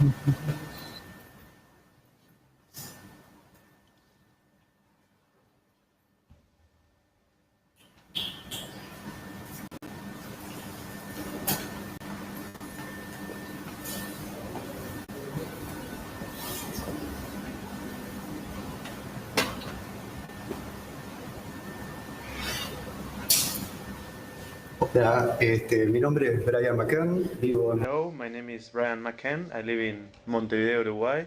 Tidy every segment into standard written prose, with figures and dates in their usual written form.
Hola, mi nombre es Brian McCann, vivo en... Hello, my name is Brian McCann. I live in Montevideo, Uruguay.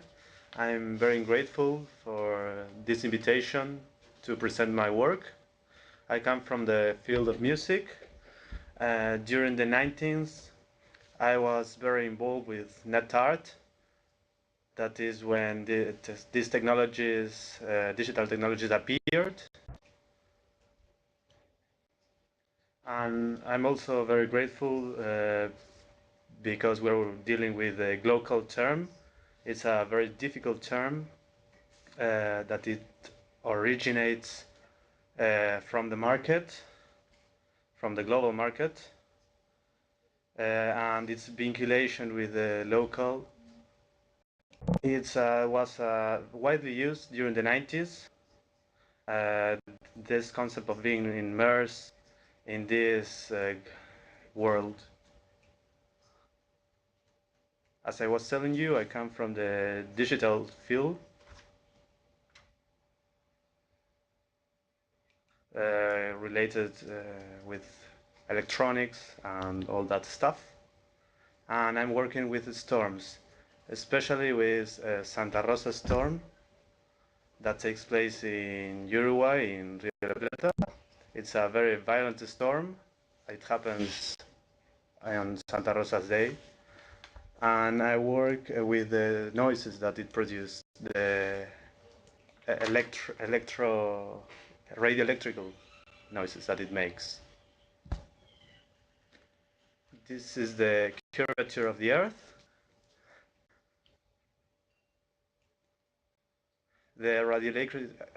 I'm very grateful for this invitation to present my work. I come from the field of music. During the 19th, I was very involved with net art. That is when these technologies, digital technologies appeared. And I'm also very grateful because we're dealing with a GloCal term. It's a very difficult term that it originates from the market, from the global market, and its vinculation with the local. It was widely used during the 90s. This concept of being immersed in this world. As I was telling you, I come from the digital field. Related with electronics and all that stuff. And I'm working with storms, especially with Santa Rosa storm that takes place in Uruguay, in Rio de la Plata. It's a very violent storm. It happens on Santa Rosa's day. And I work with the noises that it produces, the radioelectrical noises that it makes. This is the curvature of the Earth. The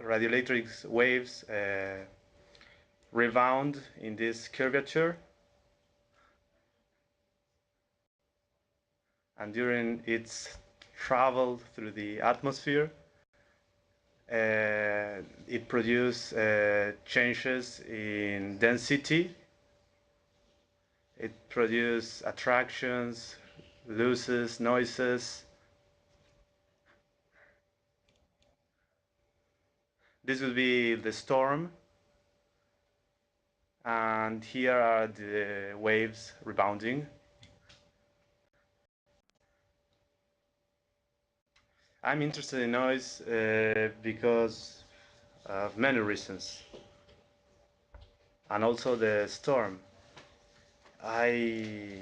radioelectric waves rebound in this curvature, and during its travel through the atmosphere, it produces changes in density. It produces attractions, losses, noises. This will be the storm, and here are the waves rebounding. I'm interested in noise because of many reasons, and also the storm. I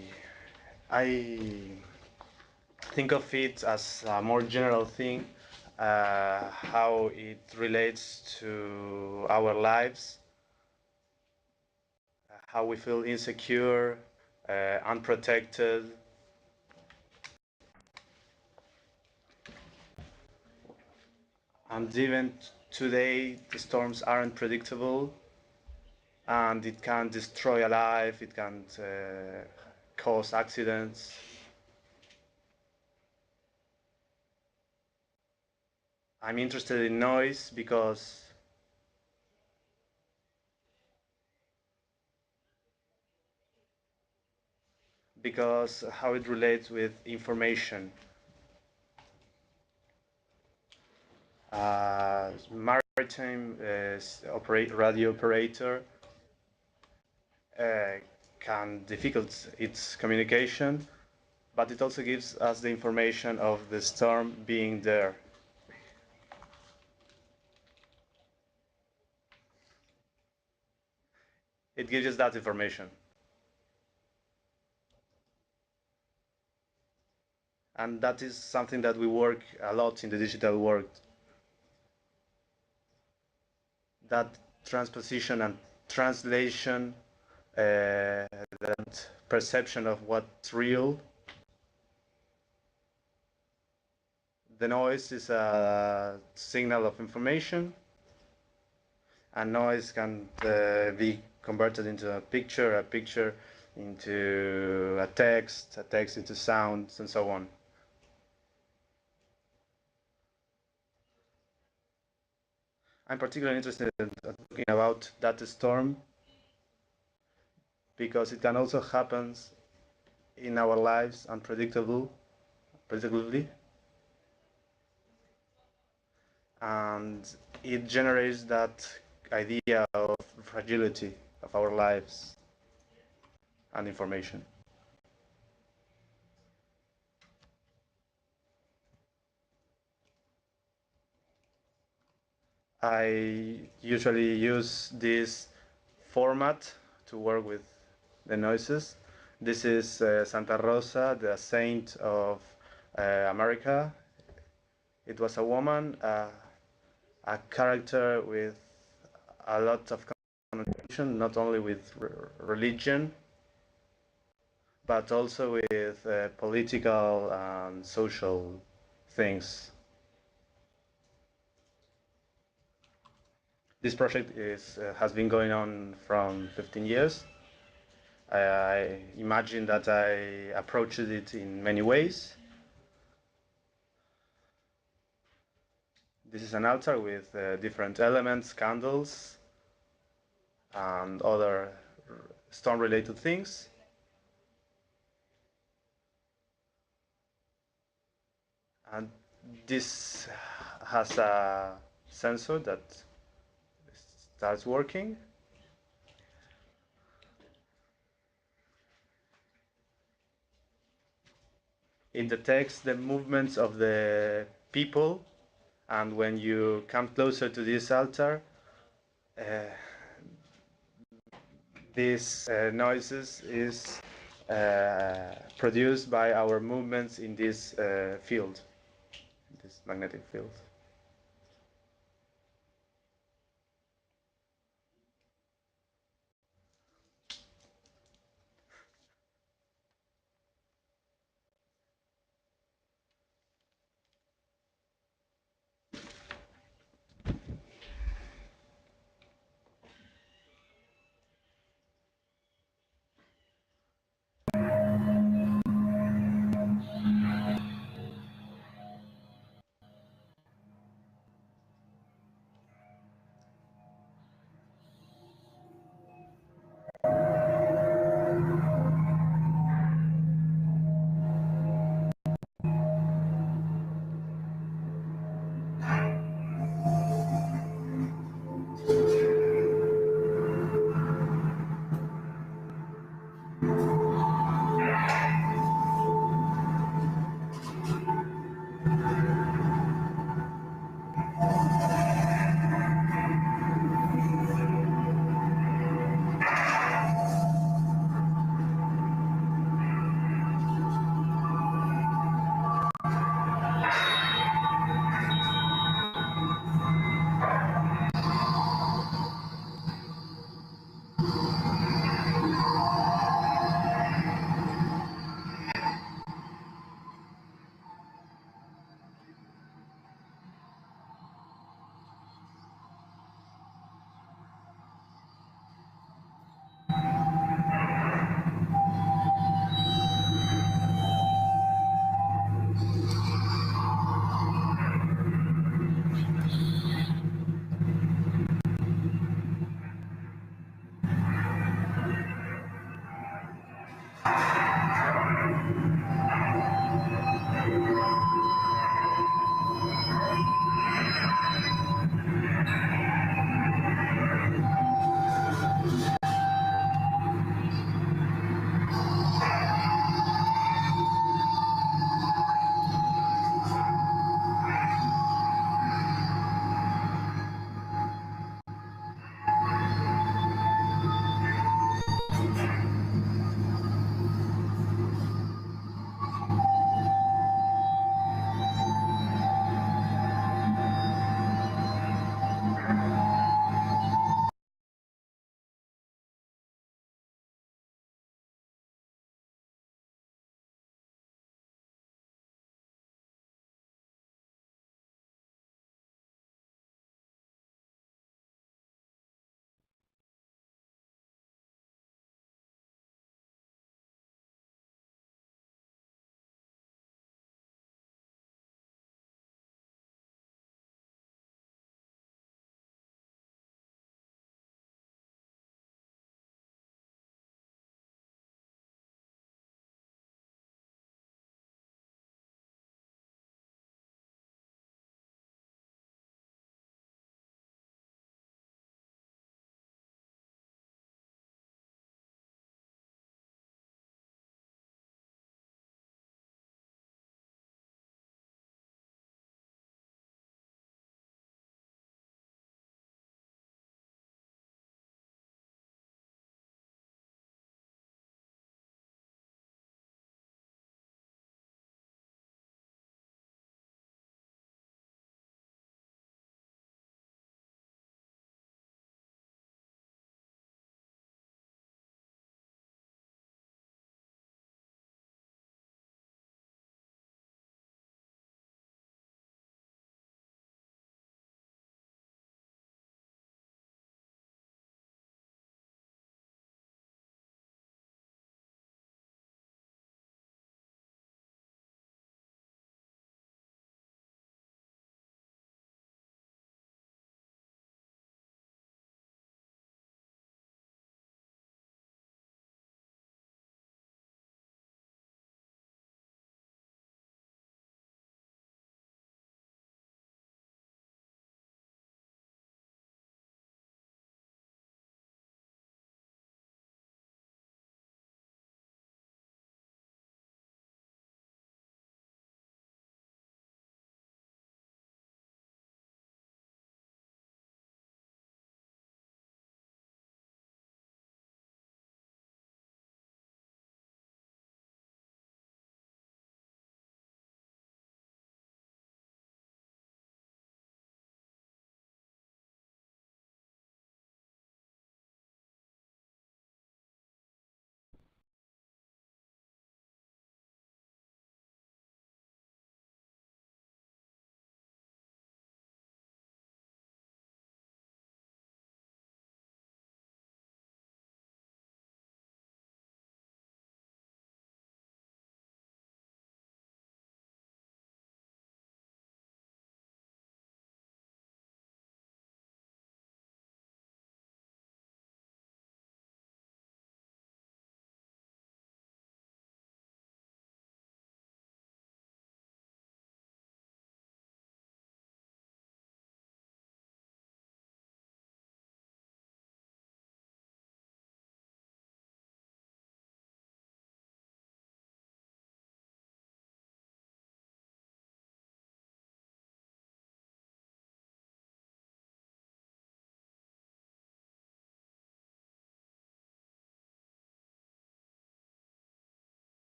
think of it as a more general thing, how it relates to our lives, how we feel insecure, unprotected. And even today, the storms aren't predictable, and it can destroy a life, it can cause accidents. I'm interested in noise because how it relates with information. Maritime radio operator can difficult its communication, but it also gives us the information of the storm being there. It gives us that information. And that is something that we work a lot in the digital world. That transposition and translation, that perception of what's real. The noise is a signal of information, and noise can be converted into a picture into a text into sounds, and so on. I'm particularly interested in talking about that storm because it can also happen in our lives predictably, and it generates that idea of fragility of our lives and information. I usually use this format to work with the noises. This is Santa Rosa, the saint of America. It was a woman, a character with a lot of connotation, not only with religion, but also with political and social things. This project has been going on from 15 years. I imagine that I approached it in many ways. This is an altar with different elements, candles, and other storm-related things. And this has a sensor that starts working. It detects the movements of the people, and when you come closer to this altar, these noises is produced by our movements in this field, this magnetic field.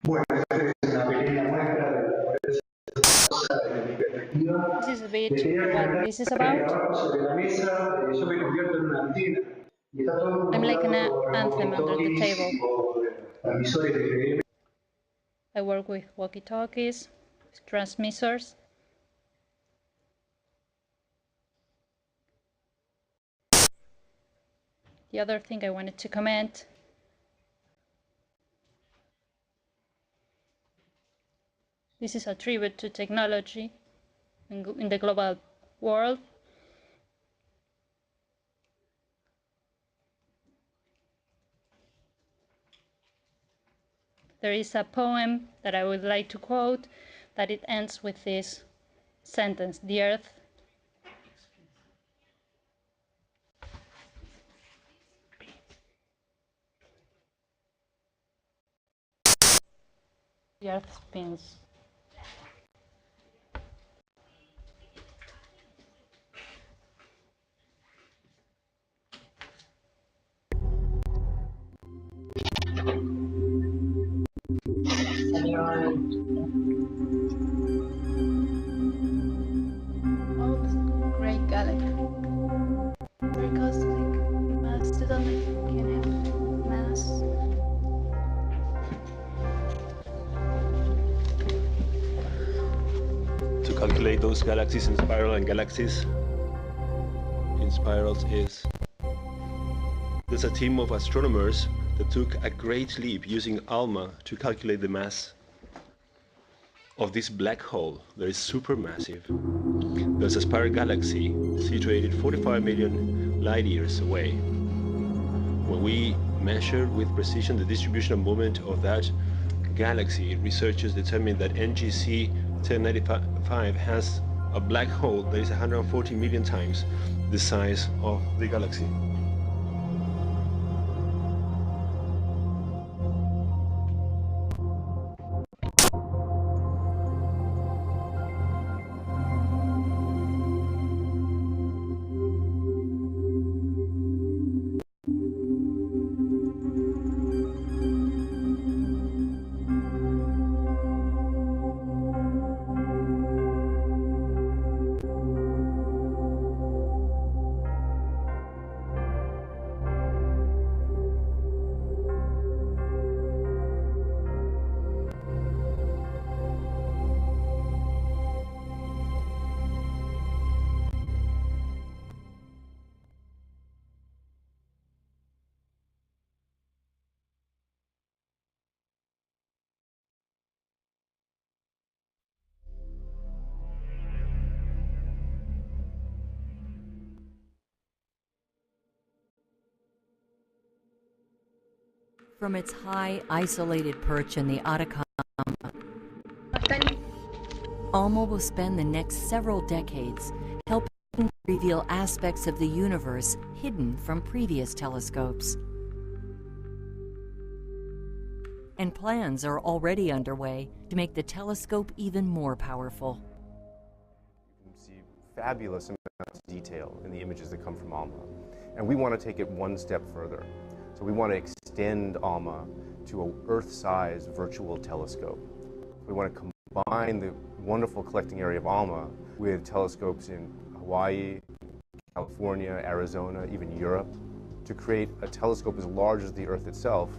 Bueno, esta es una pequeña muestra de la pobreza de mi perspectiva. This is a bit Les quería what comentar this is que about. abajo sobre la mesa yo me convierto en una antena y está todo I'm like an controlado por anthem under the walkie-talkies table. y por transmisores de FM. I work with walkie-talkies, transmitters. The other thing I wanted to comment, this is a tribute to technology in the global world. There is a poem that I would like to quote that it ends with this sentence: the earth the Earth spins. Old great galaxy. Very cosmic. Mastodonic can have mass. To calculate those galaxies in spiral and galaxies in spirals is there's a team of astronomers that took a great leap using ALMA to calculate the mass of this black hole that is supermassive. There's a spiral galaxy situated 45 million light years away. When we measured with precision the distribution and movement of that galaxy, researchers determined that NGC 1095 has a black hole that is 140 million times the size of the galaxy. From its high, isolated perch in the Atacama, ALMA will spend the next several decades helping reveal aspects of the universe hidden from previous telescopes. And plans are already underway to make the telescope even more powerful. You can see fabulous amounts of detail in the images that come from ALMA. And we want to take it one step further. So we want to extend ALMA to an Earth-size virtual telescope. We want to combine the wonderful collecting area of ALMA with telescopes in Hawaii, California, Arizona, even Europe, to create a telescope as large as the Earth itself.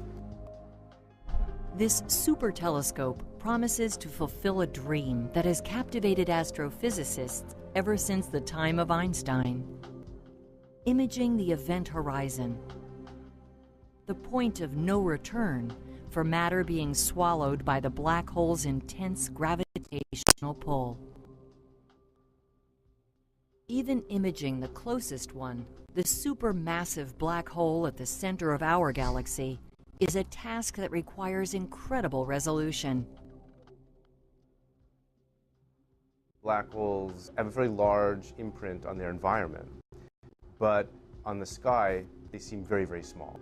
This super telescope promises to fulfill a dream that has captivated astrophysicists ever since the time of Einstein. Imaging the event horizon, the point of no return for matter being swallowed by the black hole's intense gravitational pull. Even imaging the closest one, the supermassive black hole at the center of our galaxy, is a task that requires incredible resolution. Black holes have a very large imprint on their environment, but on the sky, they seem very, very small.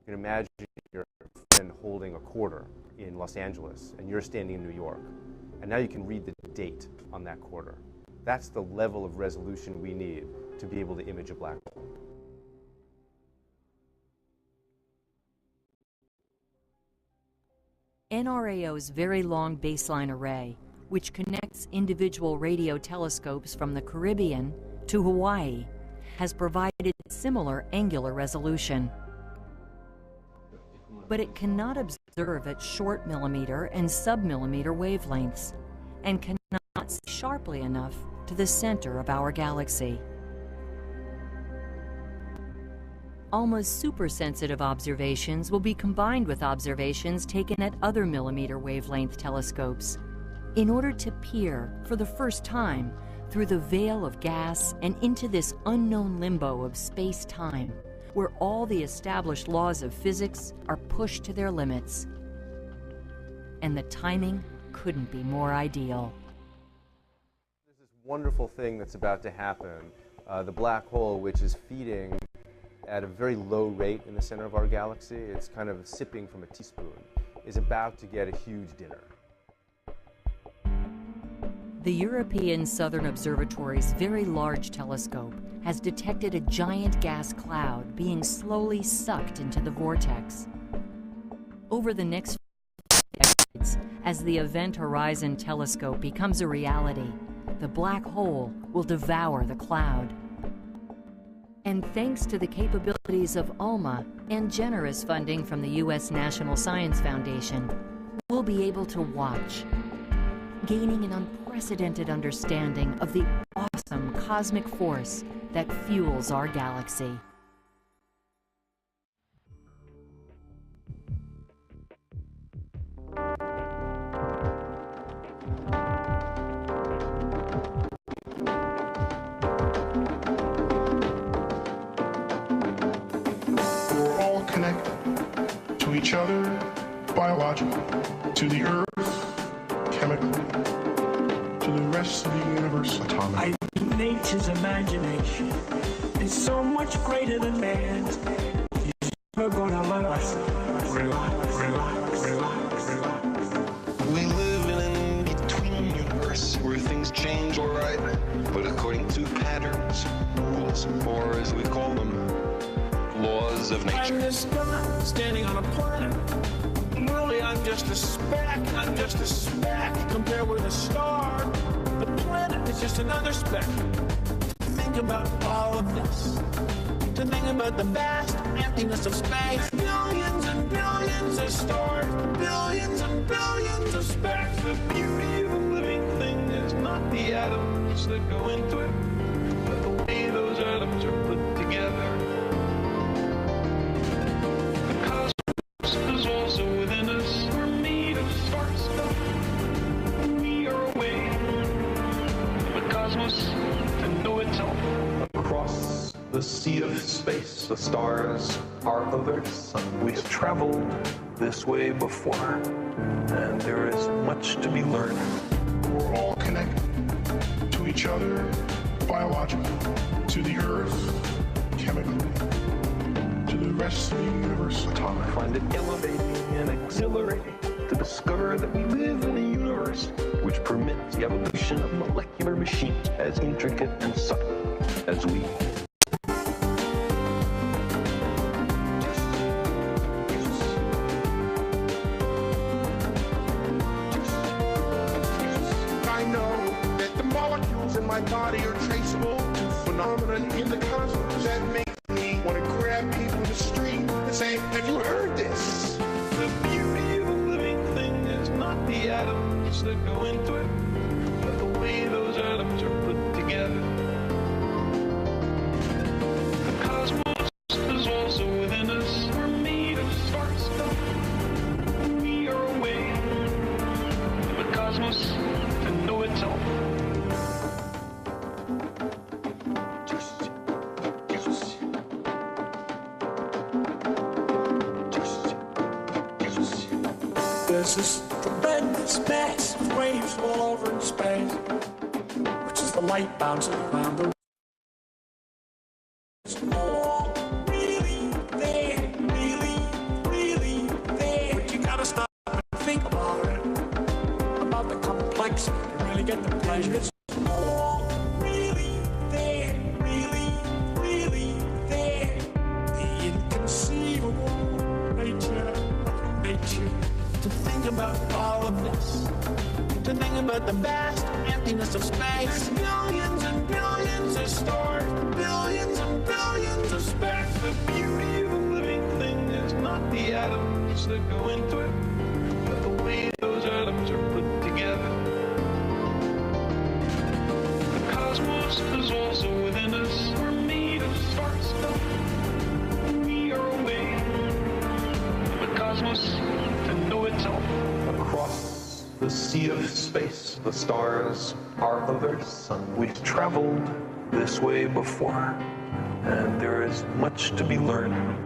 You can imagine your friend holding a quarter in Los Angeles, and you're standing in New York, and now you can read the date on that quarter. That's the level of resolution we need to be able to image a black hole. NRAO's Very Long Baseline Array, which connects individual radio telescopes from the Caribbean to Hawaii, has provided similar angular resolution. But it cannot observe at short millimeter and sub-millimeter wavelengths, and cannot see sharply enough to the center of our galaxy. ALMA's super-sensitive observations will be combined with observations taken at other millimeter wavelength telescopes in order to peer, for the first time, through the veil of gas and into this unknown limbo of space-time, where all the established laws of physics are pushed to their limits. And the timing couldn't be more ideal. There's this wonderful thing that's about to happen. The black hole, which is feeding at a very low rate in the center of our galaxy. It's kind of sipping from a teaspoon. is about to get a huge dinner. The European Southern Observatory's Very Large Telescope has detected a giant gas cloud being slowly sucked into the vortex. Over the next few decades, as the Event Horizon Telescope becomes a reality, the black hole will devour the cloud. And thanks to the capabilities of ALMA and generous funding from the U.S. National Science Foundation, we'll be able to watch, gaining an unprecedented understanding of the awesome cosmic force that fuels our galaxy. We're all connected to each other biologically, to the earth chemically, to the rest of the universe atomically. I think nature's imagination is so much greater than man's. You're gonna let us relax, relax, relax, relax. We live in an in-between universe where things change alright, but according to patterns, rules, or as we call them, laws of nature. I'm this guy standing on a planet. Really, I'm just a speck. I'm just a speck compared with a star. The planet is just another speck. Think about all of this. To think about the vast emptiness of space. Billions and billions of stars. Billions and billions of specks. The beauty of a living thing is not the atoms that go into it, but the way those atoms are put together. The cosmos is also within us. We're made of star stuff. We are a way of the cosmos to know itself. Across the sea of space, the stars are others. We've traveled this way before, and there is much to be learned. We're all connected to each other biologically, to the earth chemically, to the rest of the universe atomically. I find it elevating and exhilarating to discover that we live in a universe which permits the evolution of molecular machines as intricate and subtle as we. I know that the molecules in my body are traceable to phenomena in the cosmos that make me want to grab people in the street and say, have you heard this? The beauty of a living thing is not the atoms that go into it, but the way those atoms are put together. The cosmos is also within us. We're made of star stuff. We are a way of the cosmos to know itself. There's this tremendous mass of waves all over in space, which is the light bouncing around the. It's all really there, really there. But you gotta stop and think about it, about the complexity to really get the pleasure. It's all really there, really there. The inconceivable nature of nature. To think about all of this, to think about the vast emptiness of space. Billions and billions of stars, billions and billions of specks. The beauty of a living thing is not the atoms that go into it, but the way those atoms are put together. The cosmos is also within us. We're made of star stuff. We are a way of the cosmos to know itself. Across the sea of space, the stars are others. We've traveled this way before, and there is much to be learned.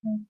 Mm.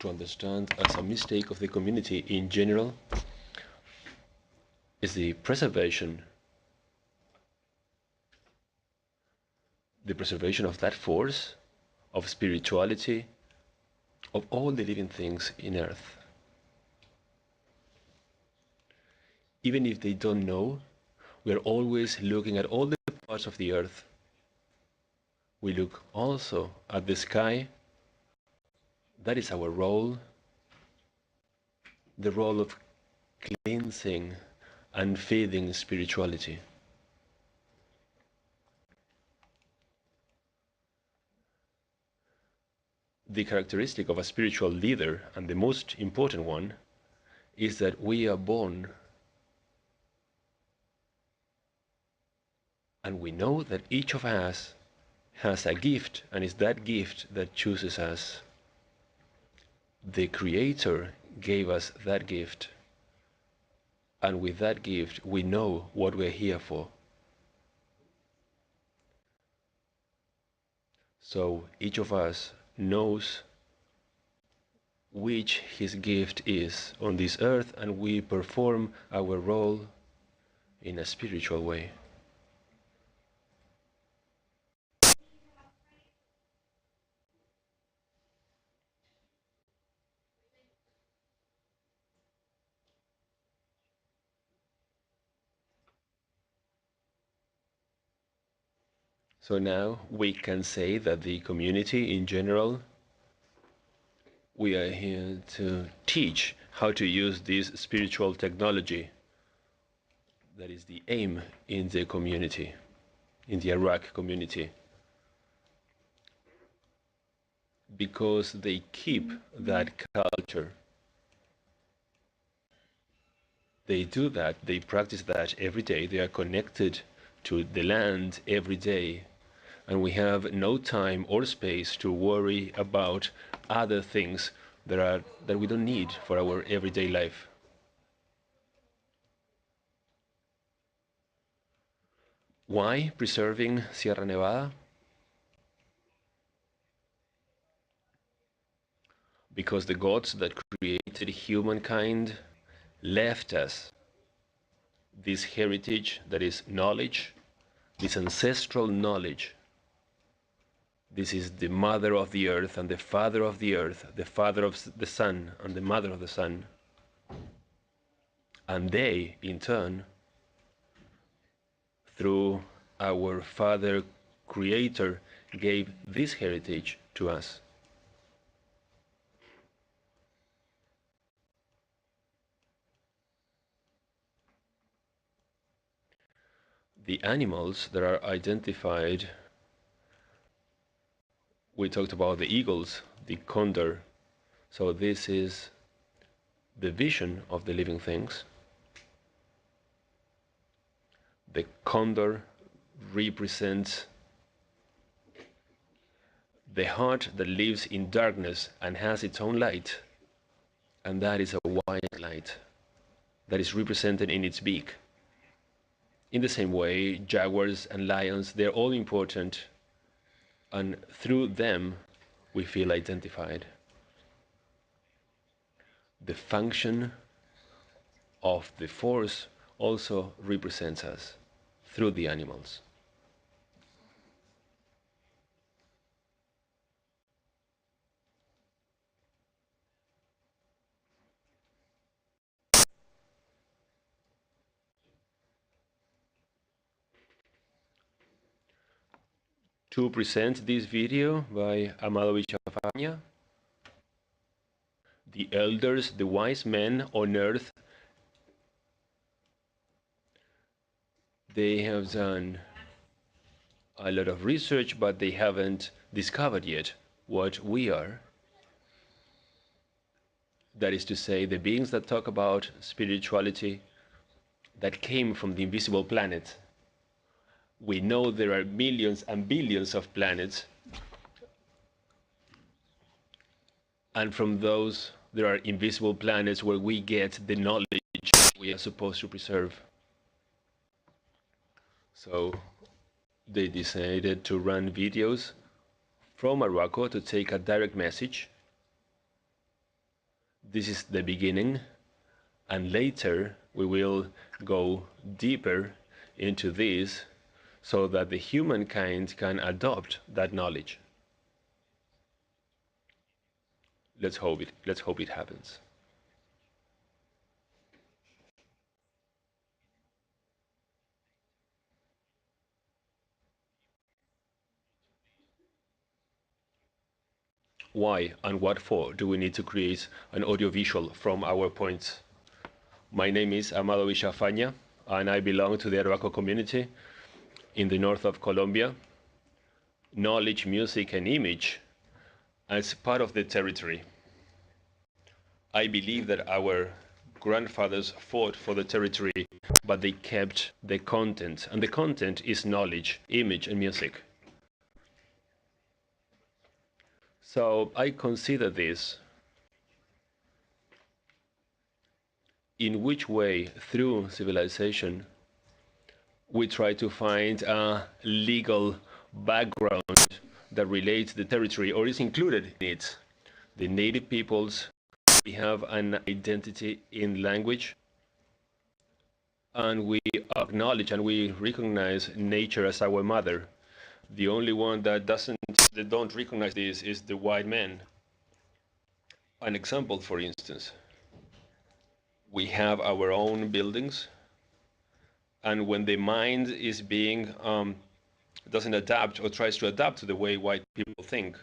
to understand as a mistake of the community in general is the preservation of that force, of spirituality, of all the living things in earth. Even if they don't know, we are always looking at all the parts of the earth. We look also at the sky. That is our role, the role of cleansing and feeding spirituality. The characteristic of a spiritual leader, and the most important one, is that we are born and we know that each of us has a gift, and it's that gift that chooses us. The Creator gave us that gift, and with that gift we know what we're here for. So each of us knows which his gift is on this earth, and we perform our role in a spiritual way. So now we can say that the community in general, we are here to teach how to use this spiritual technology. That is the aim in the community, in the Iraq community. Because they keep that culture. They do that, they practice that every day. They are connected to the land every day. And we have no time or space to worry about other things that we don't need for our everyday life. Why preserving Sierra Nevada? Because the gods that created humankind left us this heritage that is knowledge, this ancestral knowledge. This is the mother of the earth and the father of the earth, the father of the sun and the mother of the sun. And they, in turn, through our Father Creator, gave this heritage to us. The animals that are identified, we talked about the eagles, the condor. So this is the vision of the living things. The condor represents the heart that lives in darkness and has its own light, and that is a white light that is represented in its beak. In the same way, jaguars and lions, they're all important, and through them we feel identified. The function of the force also represents us through the animals. To present this video by Amado Vichafania, the elders, the wise men on earth, they have done a lot of research, but they haven't discovered yet what we are. That is to say, the beings that talk about spirituality that came from the invisible planet. We know there are millions and billions of planets, and from those there are invisible planets where we get the knowledge we are supposed to preserve. So they decided to run videos from Morocco to take a direct message This is the beginning, and later we will go deeper into this so that the humankind can adopt that knowledge. Let's hope it happens. Why and what for do we need to create an audiovisual from our points? My name is Amado Villafaña, and I belong to the Arhuaco community in the north of Colombia. Knowledge, music, and image as part of the territory. I believe that our grandfathers fought for the territory, but they kept the content, and the content is knowledge, image, and music. So I consider this, in which way, through civilization, we try to find a legal background that relates the territory or is included in it. The native peoples, we have an identity in language, and we acknowledge and we recognize nature as our mother. The only one that don't recognize this is the white man. An example, for instance, we have our own buildings, and when the mind is being doesn't adapt or tries to adapt to the way white people think,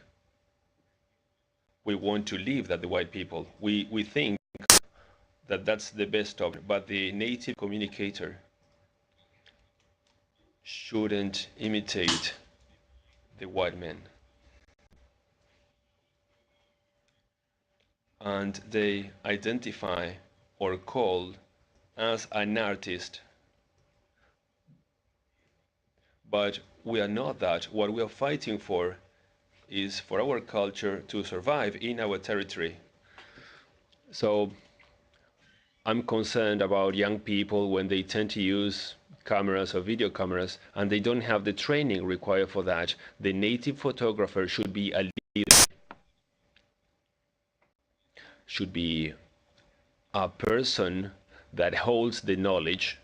we want to leave that the white people. We think that that's the best option, but the native communicator shouldn't imitate the white man. And they identify or call as an artist. But we are not that. What we are fighting for is for our culture to survive in our territory. So I'm concerned about young people when they tend to use cameras or video cameras and they don't have the training required for that. The native photographer should be a leader, should be a person that holds the knowledge,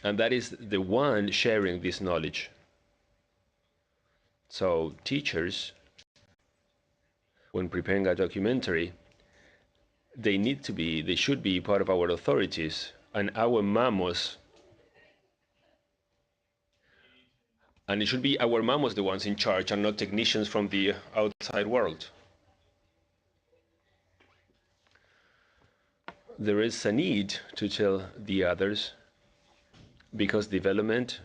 and that is the one sharing this knowledge. So teachers, when preparing a documentary, they should be part of our authorities and our mamos. And it should be our mamos the ones in charge and not technicians from the outside world. There is a need to tell the others because development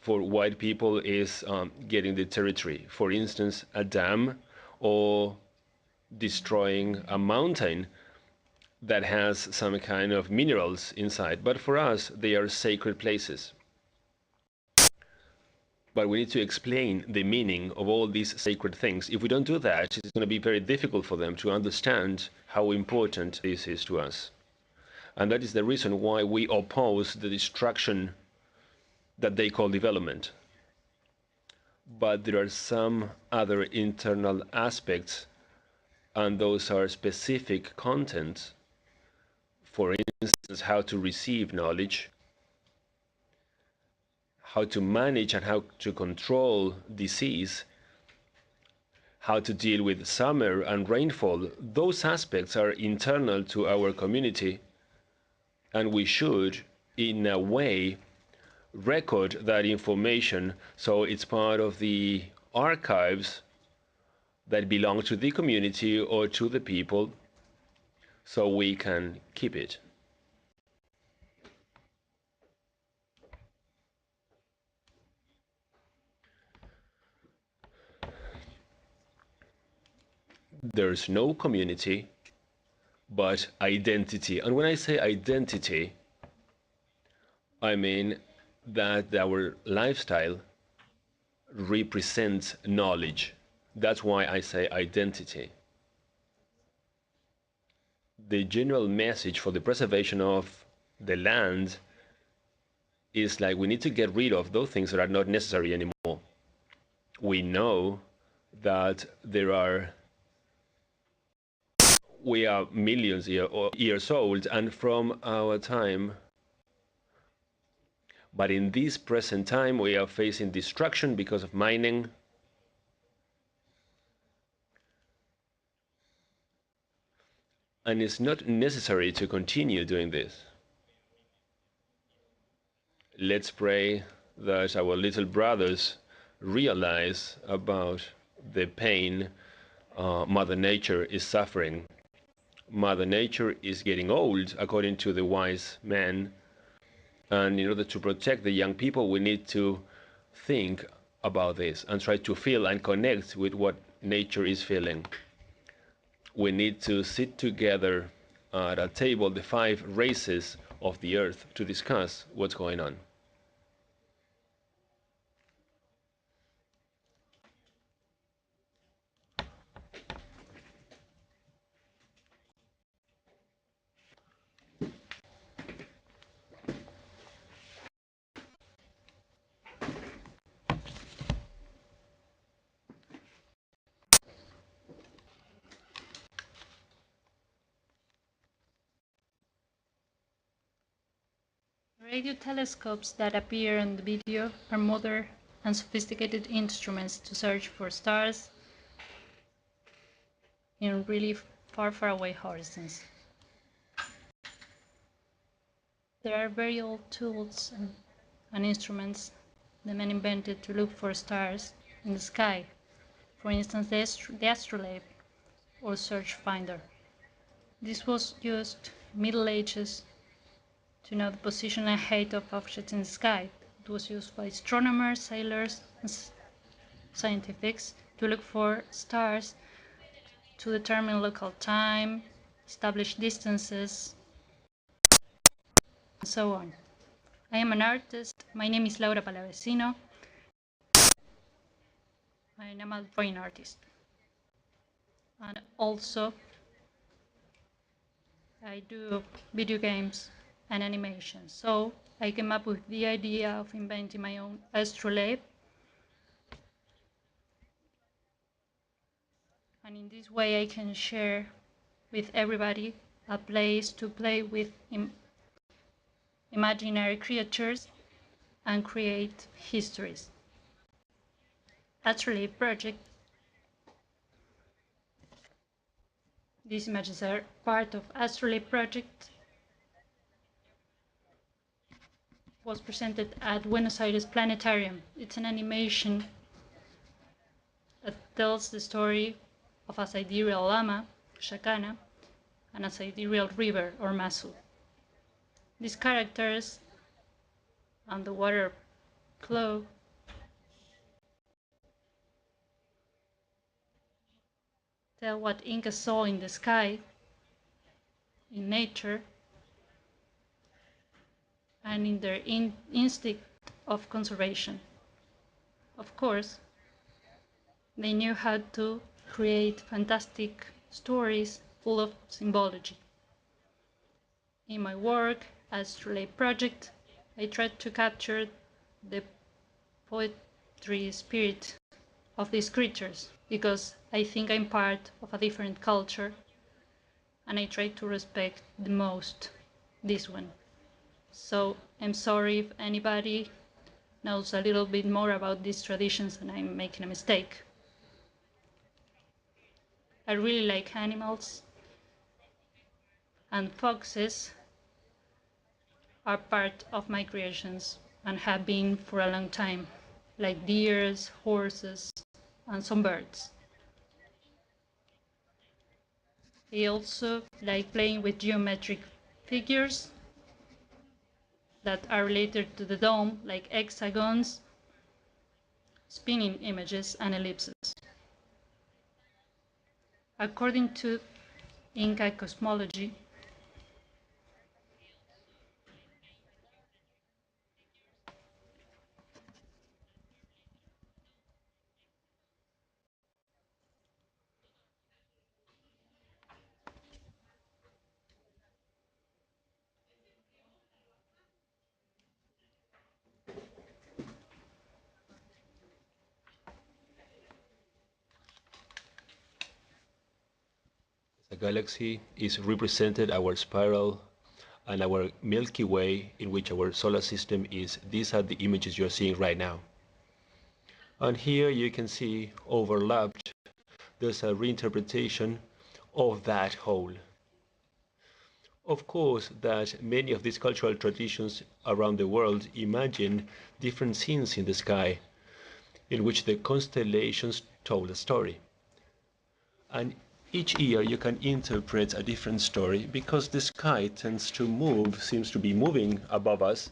for white people is getting the territory. For instance, a dam or destroying a mountain that has some kind of minerals inside. But for us, they are sacred places. But we need to explain the meaning of all these sacred things. If we don't do that, it's going to be very difficult for them to understand how important this is to us. And that is the reason why we oppose the destruction that they call development. But there are some other internal aspects, and those are specific content. For instance, how to receive knowledge, how to manage and how to control disease, how to deal with summer and rainfall. Those aspects are internal to our community, and we should, in a way, record that information so it's part of the archives that belong to the community or to the people, so we can keep it. There's no community but identity. And when I say identity, I mean that our lifestyle represents knowledge. That's why I say identity. The general message for the preservation of the land is like we need to get rid of those things that are not necessary anymore. We know that there are we are millions years old, and from our time. But in this present time, we are facing destruction because of mining. And it's not necessary to continue doing this. Let's pray that our little brothers realize about the pain Mother Nature is suffering. Mother Nature is getting old, according to the wise men. And in order to protect the young people, we need to think about this and try to feel and connect with what nature is feeling. We need to sit together at a table, the 5 races of the earth, to discuss what's going on. Radio telescopes that appear in the video are modern and sophisticated instruments to search for stars in really far, far away horizons. There are very old tools and instruments the men invented to look for stars in the sky. For instance, the astrolabe or search finder. This was used in the Middle Ages to know the position and height of objects in the sky. It was used by astronomers, sailors, and scientists to look for stars, to determine local time, establish distances, and so on. I am an artist. My name is Laura Palavecino. I am a drawing artist. And also, I do video games and animation. So I came up with the idea of inventing my own astrolabe. And in this way I can share with everybody a place to play with imaginary creatures and create histories. Astrolabe project. These images are part of Astrolabe project. Was presented at Buenos Aires Planetarium. It's an animation that tells the story of a sidereal llama, Shakana, and a sidereal river, or Masu. These characters and the water flow tell what Inca saw in the sky, in nature, and in their instinct of conservation. Of course, they knew how to create fantastic stories full of symbology. In my work, Astrolabe Project, I tried to capture the poetry spirit of these creatures because I think I'm part of a different culture and I try to respect the most this one. So I'm sorry if anybody knows a little bit more about these traditions and I'm making a mistake. I really like animals, and foxes are part of my creations and have been for a long time, like deers, horses, and some birds. I also like playing with geometric figures that are related to the dome, like hexagons, spinning images, and ellipses. According to Inca cosmology, The galaxy is represented our spiral and our Milky Way, in which our solar system is. These are the images you're seeing right now. And here you can see overlapped, there's a reinterpretation of that whole. Of course, that many of these cultural traditions around the world imagine different scenes in the sky in which the constellations told a story. And each year you can interpret a different story because the sky tends to move, seems to be moving above us,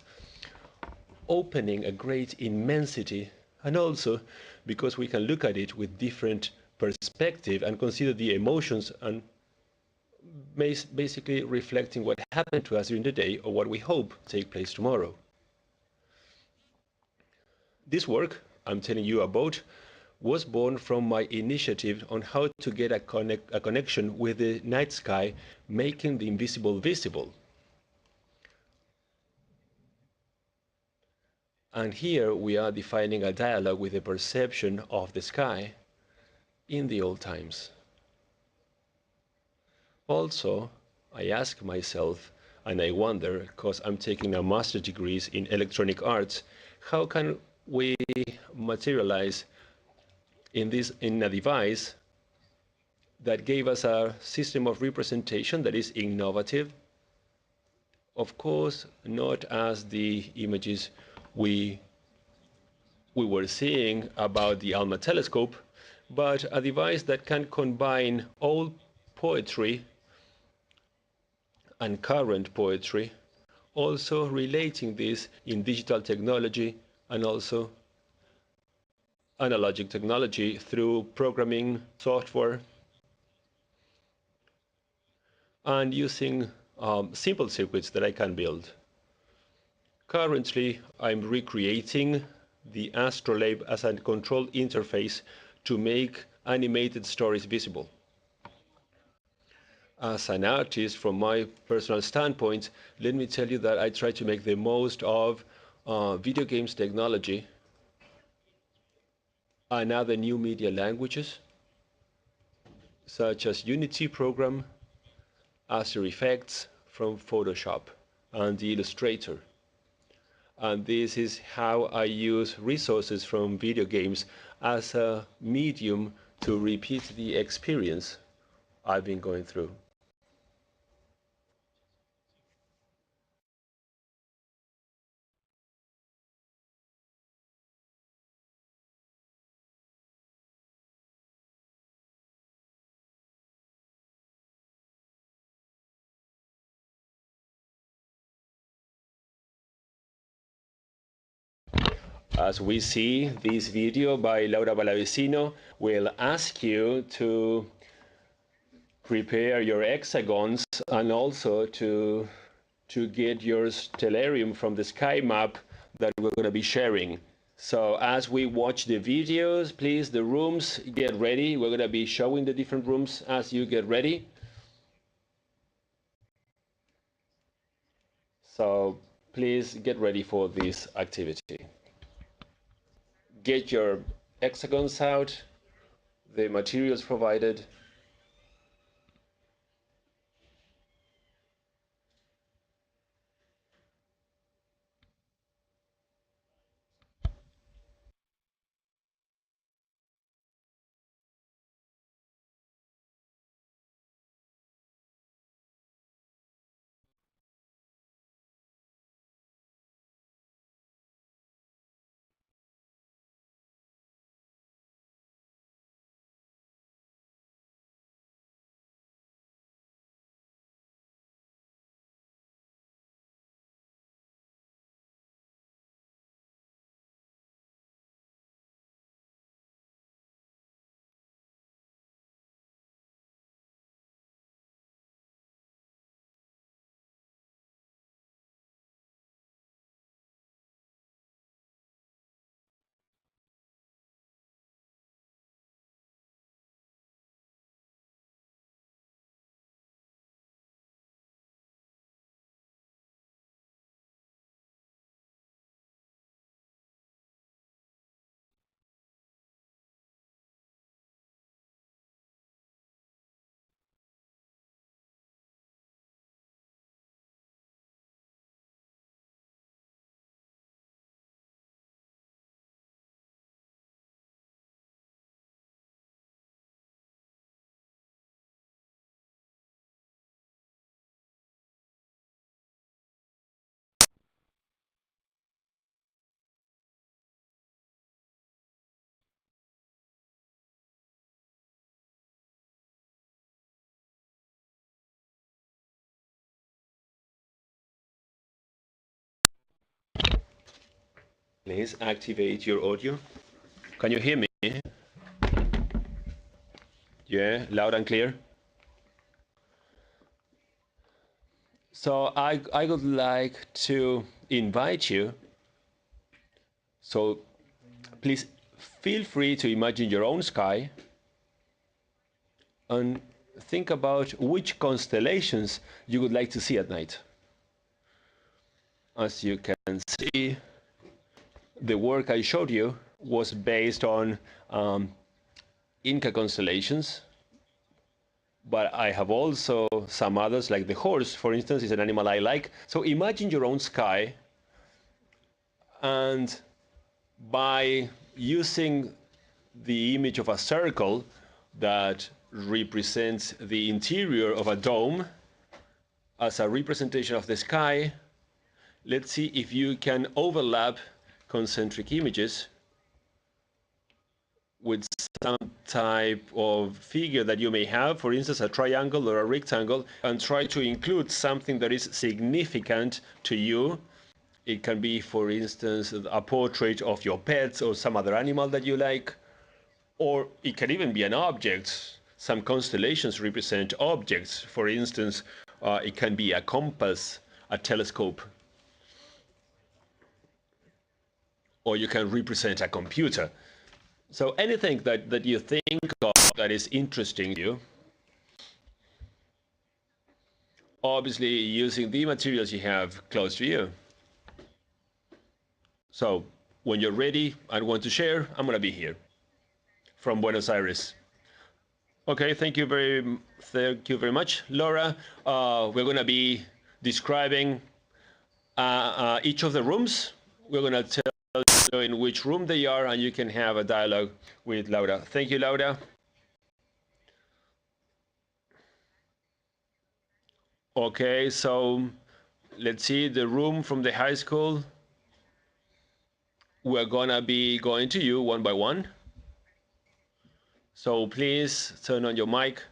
opening a great immensity, and also because we can look at it with different perspective and consider the emotions and basically reflecting what happened to us during the day or what we hope take place tomorrow. This work I'm telling you about was born from my initiative on how to get a connection with the night sky, making the invisible visible. And here we are defining a dialogue with the perception of the sky in the old times. Also, I ask myself, and I wonder, because I'm taking a master's degree in electronic arts, how can we materialize in a device that gave us a system of representation that is innovative? Of course, not as the images we were seeing about the ALMA telescope, but a device that can combine old poetry and current poetry, also relating this in digital technology and also analogic technology through programming software and using simple circuits that I can build. Currently, I'm recreating the astrolabe as a control interface to make animated stories visible. As an artist, from my personal standpoint, let me tell you that I try to make the most of video games technology and other new media languages, such as Unity program, After Effects from Photoshop, and the Illustrator. And this is how I use resources from video games as a medium to repeat the experience I've been going through. As we see, this video by Laura Palavecino will ask you to prepare your hexagons and also to get your stellarium from the sky map that we're going to be sharing. So as we watch the videos, please, the rooms, get ready. We're going to be showing the different rooms as you get ready. So please get ready for this activity. Get your hexagons out, the materials provided. Please activate your audio. Can you hear me? Yeah, loud and clear. So I would like to invite you. So please feel free to imagine your own sky and think about which constellations you would like to see at night. As you can see, the work I showed you was based on Inca constellations, but I have also some others, like the horse, for instance, is an animal I like. So imagine your own sky, and by using the image of a circle that represents the interior of a dome as a representation of the sky, let's see if you can overlap concentric images with some type of figure that you may have, for instance, a triangle or a rectangle, and try to include something that is significant to you. It can be, for instance, a portrait of your pets or some other animal that you like, or it can even be an object. Some constellations represent objects. For instance, it can be a compass, a telescope, or you can represent a computer. So anything that you think of that is interesting to you, obviously using the materials you have close to you. So when you're ready and want to share, I'm going to be here from Buenos Aires. Okay, thank you very much, Laura. We're going to be describing each of the rooms. We're going to tell you in which room they are, and you can have a dialogue with Laura. Thank you, Laura. Okay, so let's see the room from the high school. We're gonna be going to you one by one. So please turn on your mic.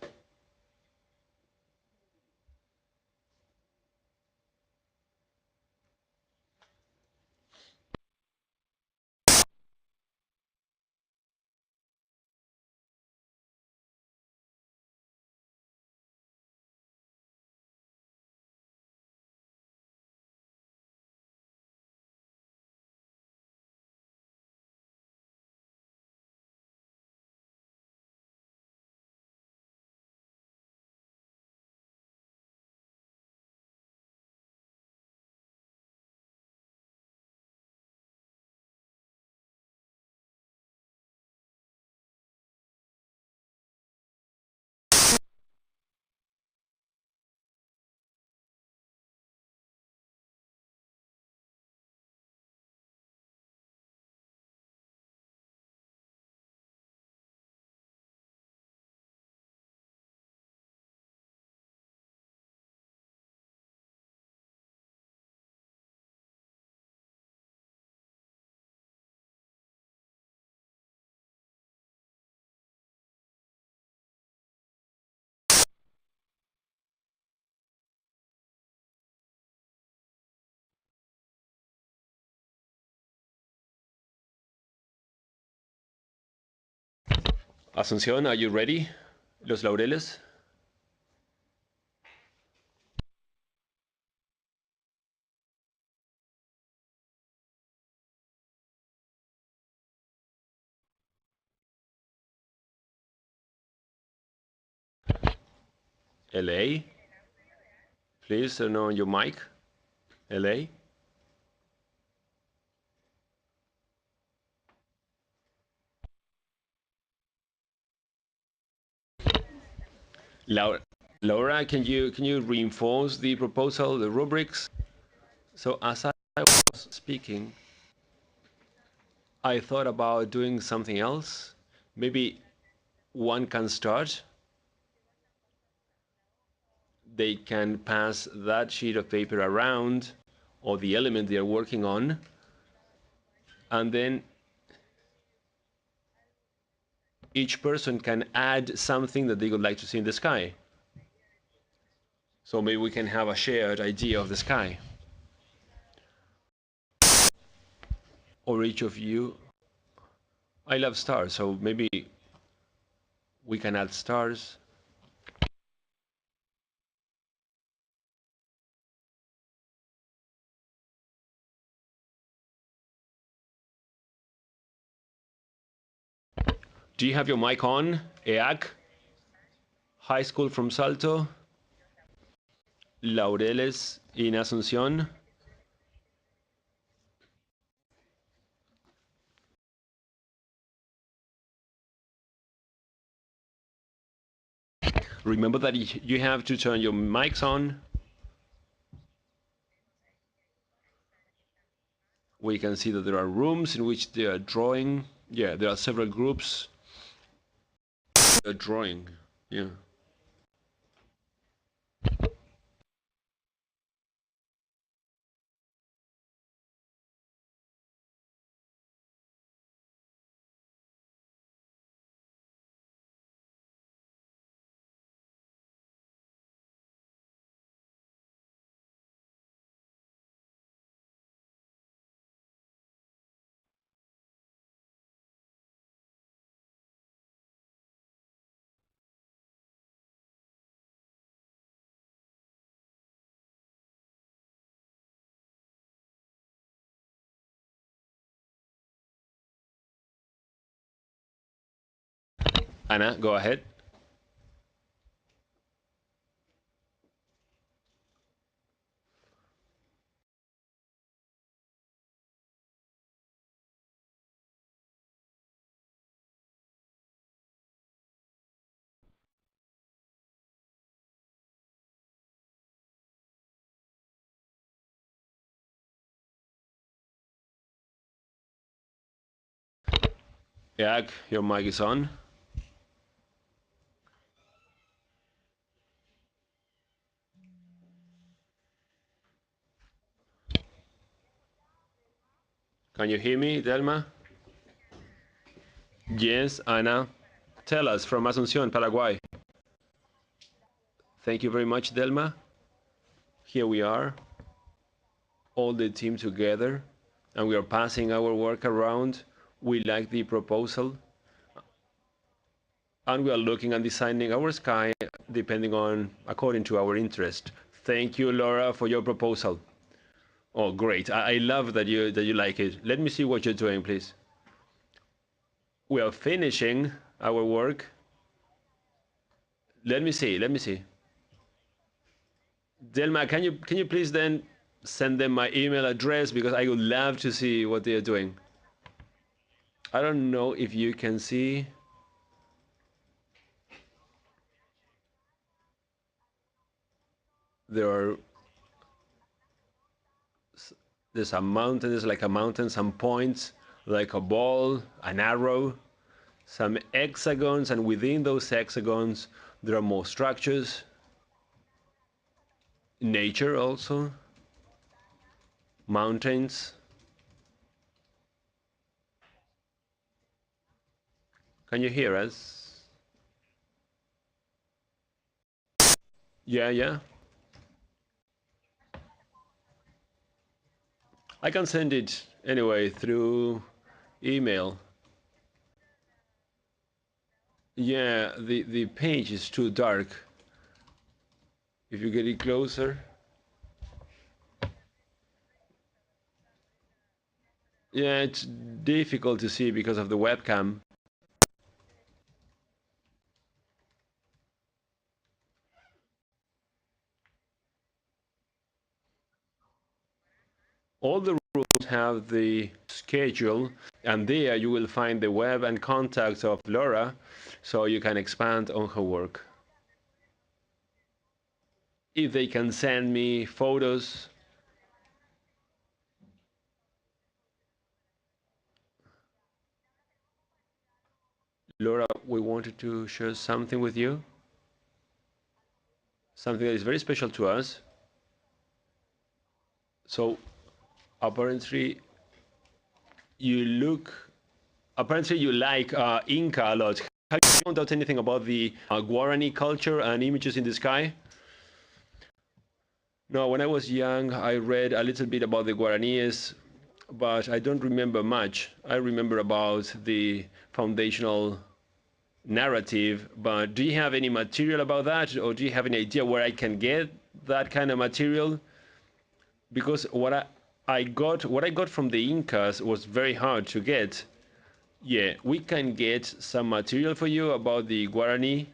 Asunción, are you ready? Los Laureles. LA. Please turn on your mic. LA. Laura, can you reinforce the proposal, the rubrics? So as I was speaking, I thought about doing something else. Maybe one can start. They can pass that sheet of paper around, or the element they are working on, and then each person can add something that they would like to see in the sky. So maybe we can have a shared idea of the sky. or each of you? I love stars, so maybe we can add stars. Do you have your mic on, EAC? High school from Salto. Laureles in Asunción. Remember that you have to turn your mics on. We can see that there are rooms in which they are drawing. Yeah, there are several groups. They're drawing, yeah. Anna, go ahead. EAC, your mic is on. Can you hear me, Delma? Yes, Ana. Tell us from Asunción, Paraguay. Thank you very much, Delma. Here we are, all the team together, and we are passing our work around. We like the proposal, and we are looking and designing our sky according to our interest. Thank you, Laura, for your proposal. Oh, great! I love that you like it. Let me see what you're doing, please. We are finishing our work. Let me see. Delma, can you please then send them my email address, because I would love to see what they are doing. I don't know if you can see. There's a mountain, there's like a mountain, some points, like a ball, an arrow, some hexagons, and within those hexagons there are more structures. Nature also. Mountains. Can you hear us? Yeah. I can send it anyway through email. Yeah, the page is too dark. If you get it closer. Yeah, it's difficult to see because of the webcam. All the rooms have the schedule, and there you will find the web and contacts of Laura, so you can expand on her work. If they can send me photos. Laura, we wanted to share something with you. Something that is very special to us. So, apparently you like Inca a lot. Have you found out anything about the Guarani culture and images in the sky? No, when I was young, I read a little bit about the Guaranis, but I don't remember much. I remember about the foundational narrative, but do you have any material about that, or do you have any idea where I can get that kind of material? Because what I got from the Incas was very hard to get. Yeah, we can get some material for you about the Guarani,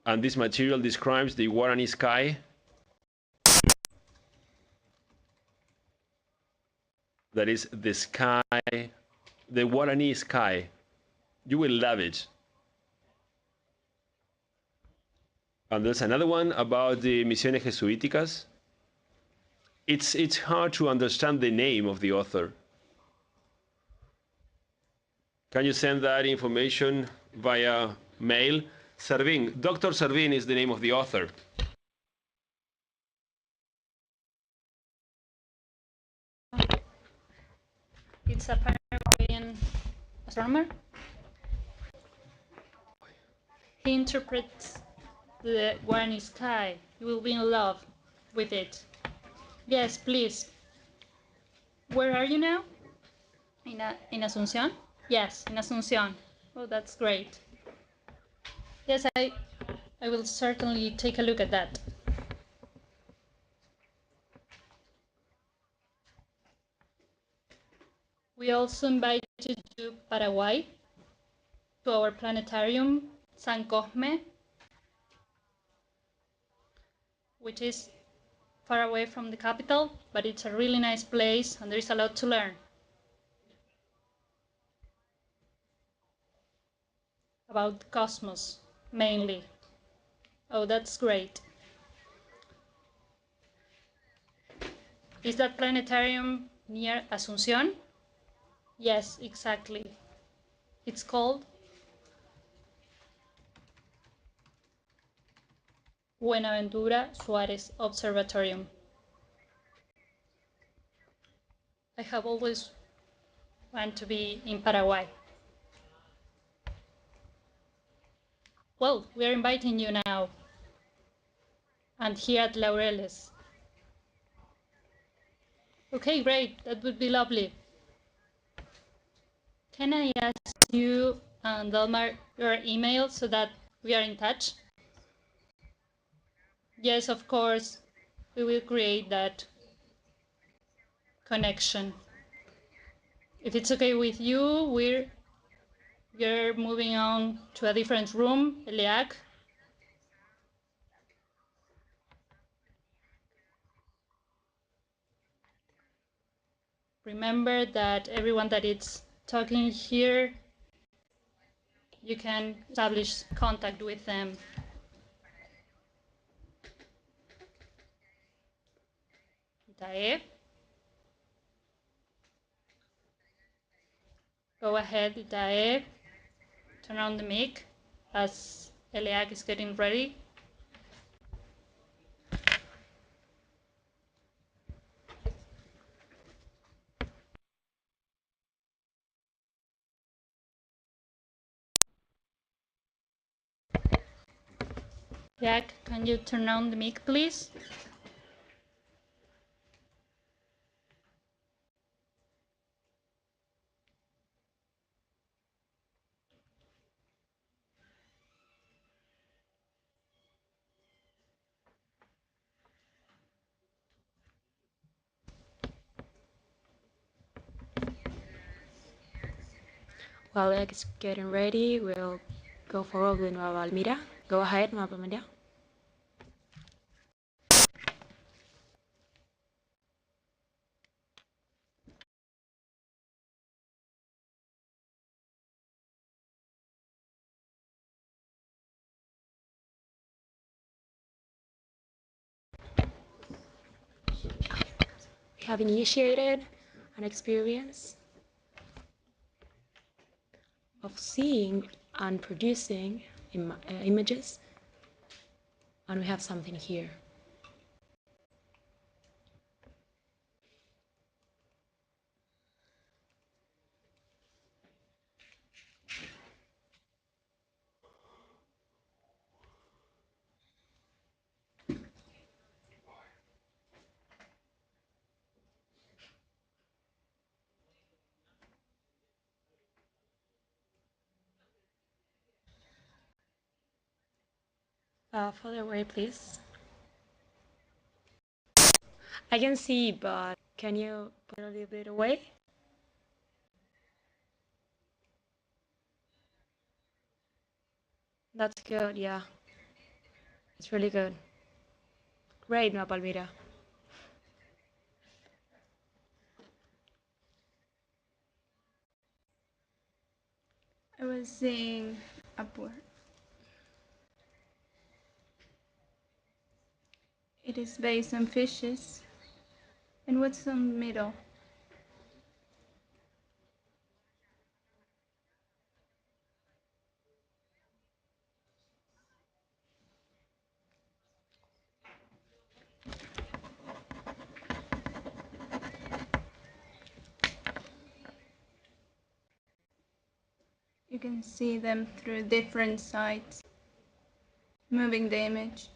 and this material describes the Guarani sky. That is the sky, the Guarani sky. You will love it. And there's another one about the Misiones Jesuíticas. It's hard to understand the name of the author. Can you send that information via mail? Servin, Dr. Servin is the name of the author. It's a Paraguayan astronomer. He interprets the Guarani sky. You will be in love with it. Yes, please. Where are you now? In Asunción? Yes, in Asunción. Oh, that's great. Yes, I will certainly take a look at that. We also invite you to Paraguay, to our planetarium, San Cosme, which is far away from the capital, but it's a really nice place and there is a lot to learn. About the cosmos, mainly. Oh, that's great. Is that planetarium near Asunción? Yes, exactly. It's called Buenaventura Suárez Observatorium. I have always wanted to be in Paraguay. Well, we are inviting you now. And here at Laureles. Okay, great. That would be lovely. Can I ask you and Delma your email so that we are in touch? Yes, of course. We will create that connection. If it's okay with you, we're moving on to a different room, Eliac. Remember that everyone that is talking here, you can establish contact with them. Itae. Go ahead, Itae. Turn on the mic as Eliac is getting ready. Jack, can you turn on the mic, please? While X is getting ready, we'll go forward with Nueva Almira. Go ahead, Nueva Almira. We have initiated an experience of seeing and producing images, and we have something here. Further away, please. I can see, but can you put a little bit away? That's good, yeah. It's really good. Great, Ma Palmira. I was seeing upward. It is based on fishes. And what's in the middle? You can see them through different sides, moving the image.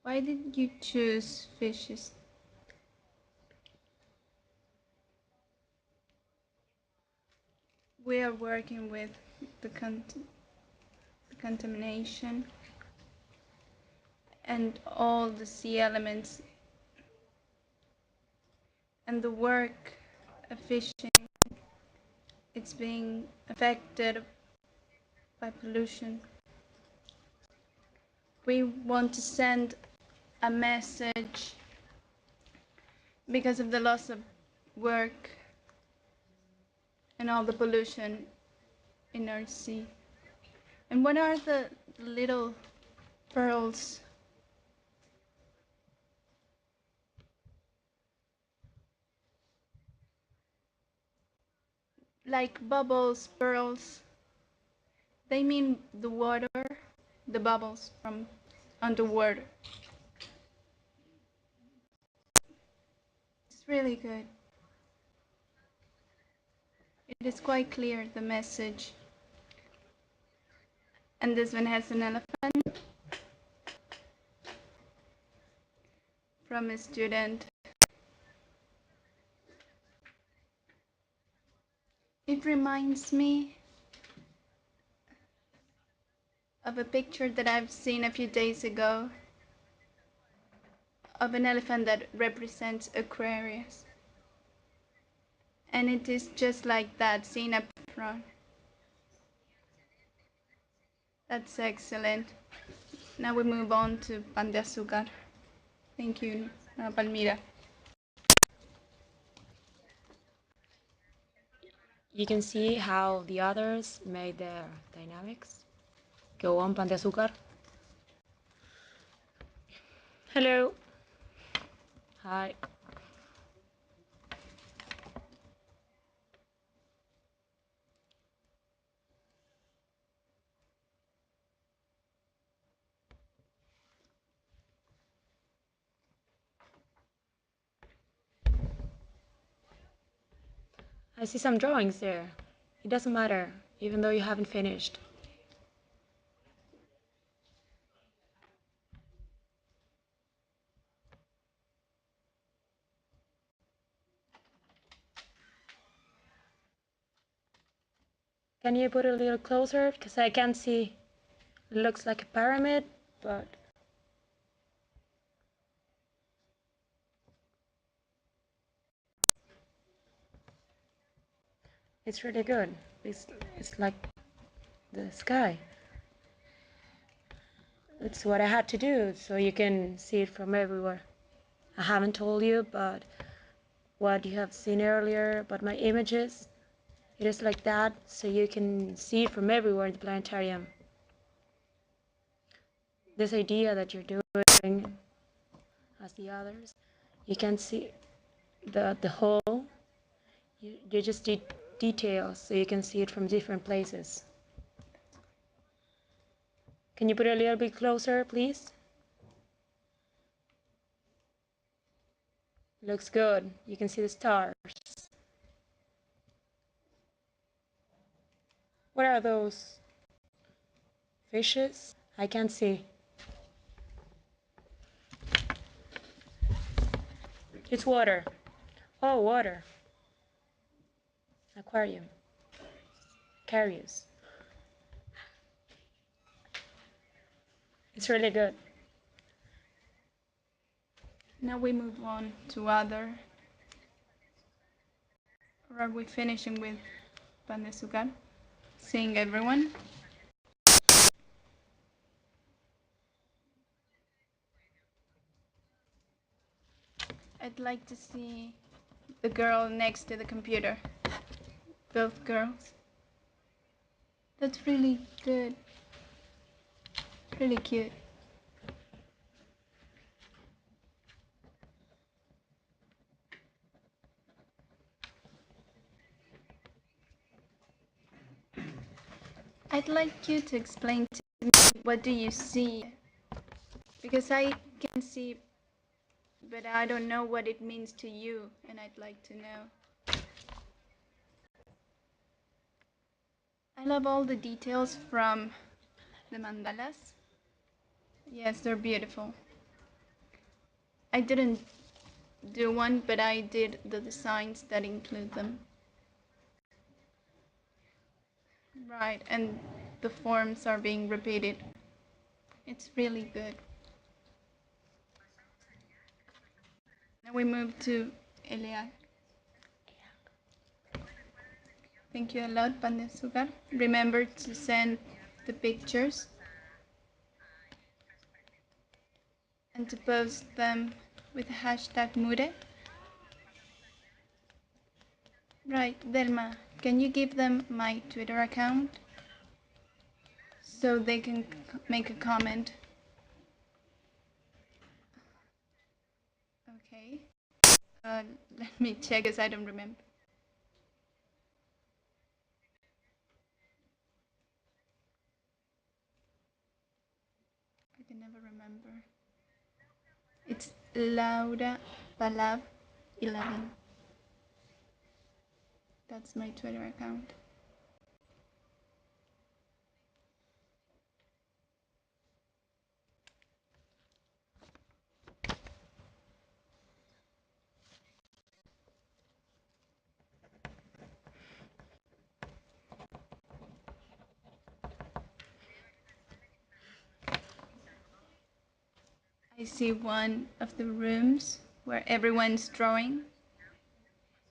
Why did you choose fishes? We are working with the contamination and all the sea elements and the work of fishing. It's being affected by pollution. We want to send a message because of the loss of work and all the pollution in our sea. And what are the little pearls? Like bubbles, pearls. They mean the water, the bubbles from underwater. It's really good. It is quite clear, the message. And this one has an elephant from a student. It reminds me of a picture that I've seen a few days ago of an elephant that represents Aquarius. And it is just like that, seen up front. That's excellent. Now we move on to Pan de Azúcar. Thank you, Palmira. You can see how the others made their dynamics. Go on, Pan de Azúcar. Hello. Hi. I see some drawings there. It doesn't matter, even though you haven't finished. Can you put it a little closer? Because I can't see. It looks like a pyramid, but it's really good. It's like the sky. It's what I had to do, so you can see it from everywhere. I haven't told you, but what you have seen earlier about my images, it is like that, so you can see it from everywhere in the planetarium. This idea that you're doing as the others, you can see the whole. You just did details, so you can see it from different places. Can you put it a little bit closer, please? Looks good. You can see the stars. What are those? Fishes? I can't see. It's water. Oh, water. Aquarium. Carius. It's really good. Now we move on to other. Or are we finishing with Pan de Azúcar? Seeing everyone. I'd like to see the girl next to the computer. Both girls. That's really good. Really cute. I'd like you to explain to me, what do you see? Because I can see, but I don't know what it means to you, and I'd like to know. I love all the details from the mandalas. Yes, they're beautiful. I didn't do one, but I did the designs that include them. Right, and the forms are being repeated. It's really good. Now we move to Eliak. Thank you a lot, Pan de Azúcar. Remember to send the pictures and to post them with hashtag MuRe. Right, Delma, can you give them my Twitter account so they can make a comment? Okay. Let me check as I don't remember. I can never remember. It's Laura Palab 11. That's my Twitter account. I see one of the rooms where everyone's drawing.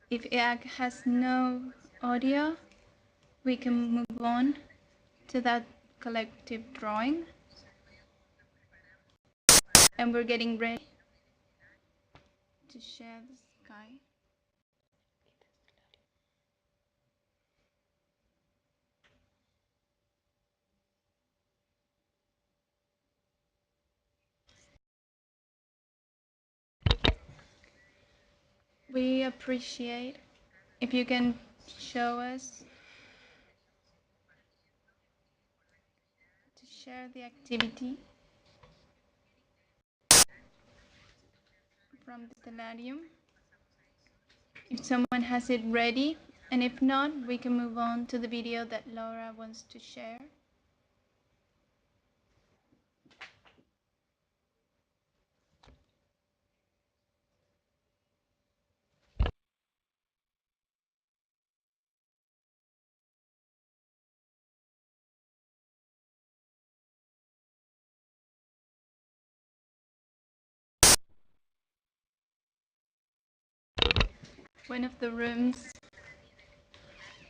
If EAC has no audio, we can move on to that collective drawing. And we're getting ready to share the sky. We appreciate if you can show us to share the activity from the stellarium. If someone has it ready, and if not, we can move on to the video that Laura wants to share. One of the rooms,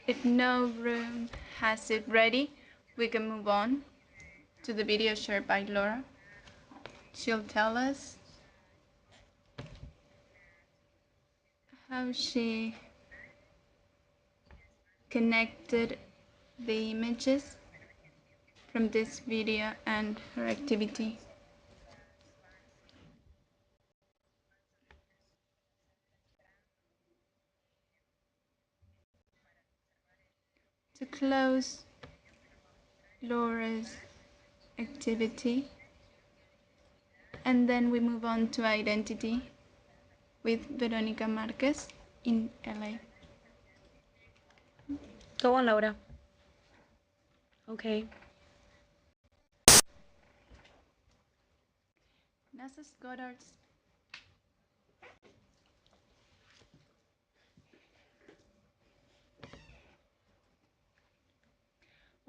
if no room has it ready, we can move on to the video shared by Laura. She'll tell us how she connected the images from this video and her activity. To close Laura's activity, and then we move on to identity with Veronica Marquez in LA. Go on, Laura. Okay. NASA's Goddard's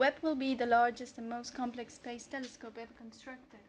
Webb will be the largest and most complex space telescope ever constructed.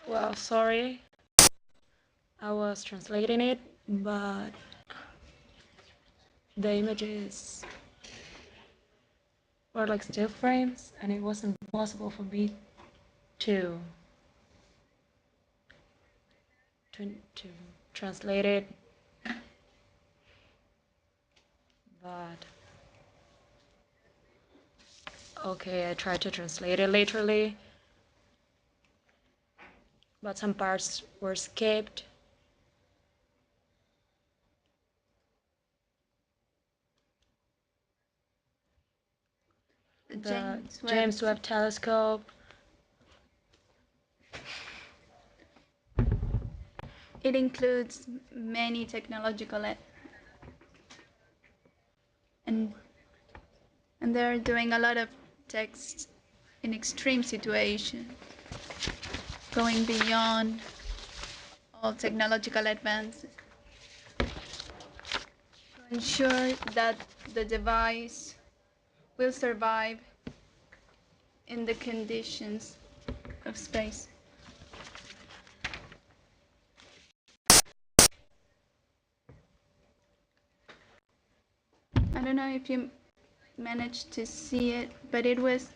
Well, sorry, I was translating it, but the images were like still frames, and it wasn't possible for me to to translate it. But okay, I tried to translate it literally, but some parts were skipped. The James Webb Telescope. It includes many technological and they're doing a lot of text in extreme situations, going beyond all technological advances to ensure that the device will survive in the conditions of space. I don't know if you managed to see it, but the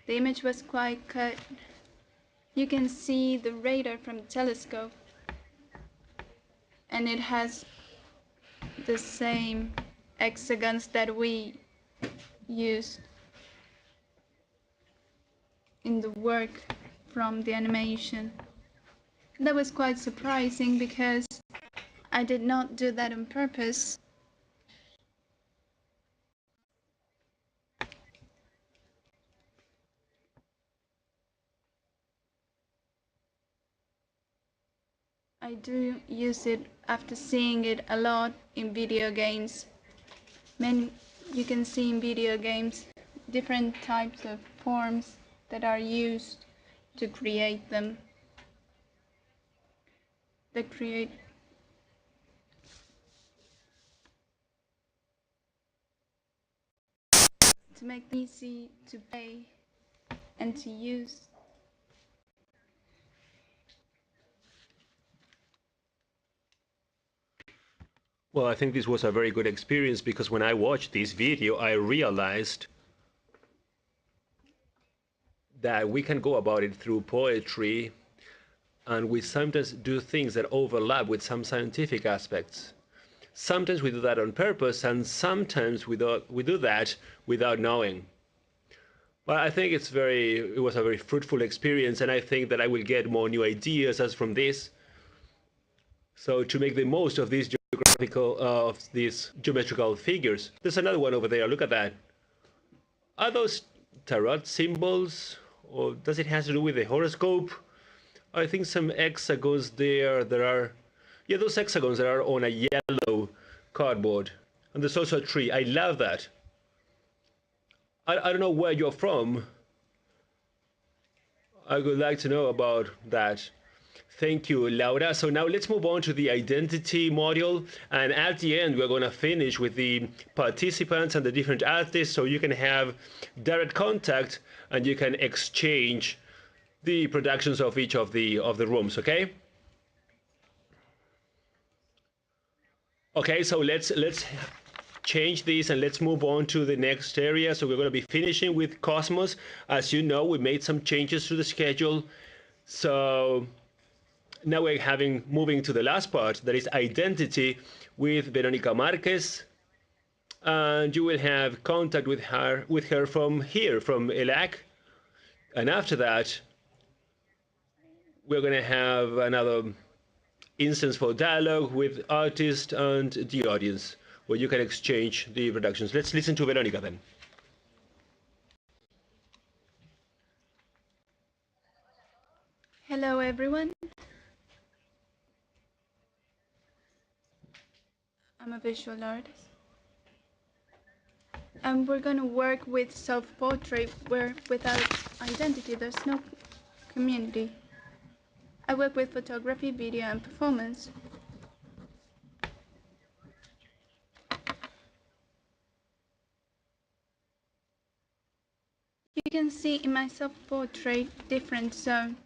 image was quite cut. You can see the radar from the telescope, and it has the same hexagons that we used in the work from the animation. That was quite surprising because I did not do that on purpose. I do use it after seeing it a lot in video games. You can see in video games different types of forms that are used to create them. That create to make it easy to play and to use. Well, I think this was a very good experience because when I watched this video, I realized that we can go about it through poetry, and we sometimes do things that overlap with some scientific aspects. Sometimes we do that on purpose, and sometimes we do that without knowing. But I think it was a very fruitful experience, and I think that I will get more new ideas as from this. So to make the most of these geometrical figures. There's another one over there. Look at that. Are those tarot symbols, or does it have to do with the horoscope? I think some hexagons there. Yeah, those hexagons that are on a yellow cardboard. And there's also a tree. I love that. I don't know where you're from. I would like to know about that. Thank you, Laura. So now let's move on to the identity module. And at the end, we're going to finish with the participants and the different artists so you can have direct contact and you can exchange the productions of each of the rooms, okay? Okay, so let's change this and let's move on to the next area. So we're going to be finishing with Cosmos. As you know, we made some changes to the schedule. So now we're moving to the last part, that is identity, with Veronica Marquez. And you will have contact with her from here, from ELAC. And after that, we're going to have another instance for dialogue with artists and the audience, where you can exchange the productions. Let's listen to Veronica then. Hello, everyone. I'm a visual artist. And we're going to work with self-portrait, where without identity, there's no community. I work with photography, video, and performance. You can see in my self-portrait different zones.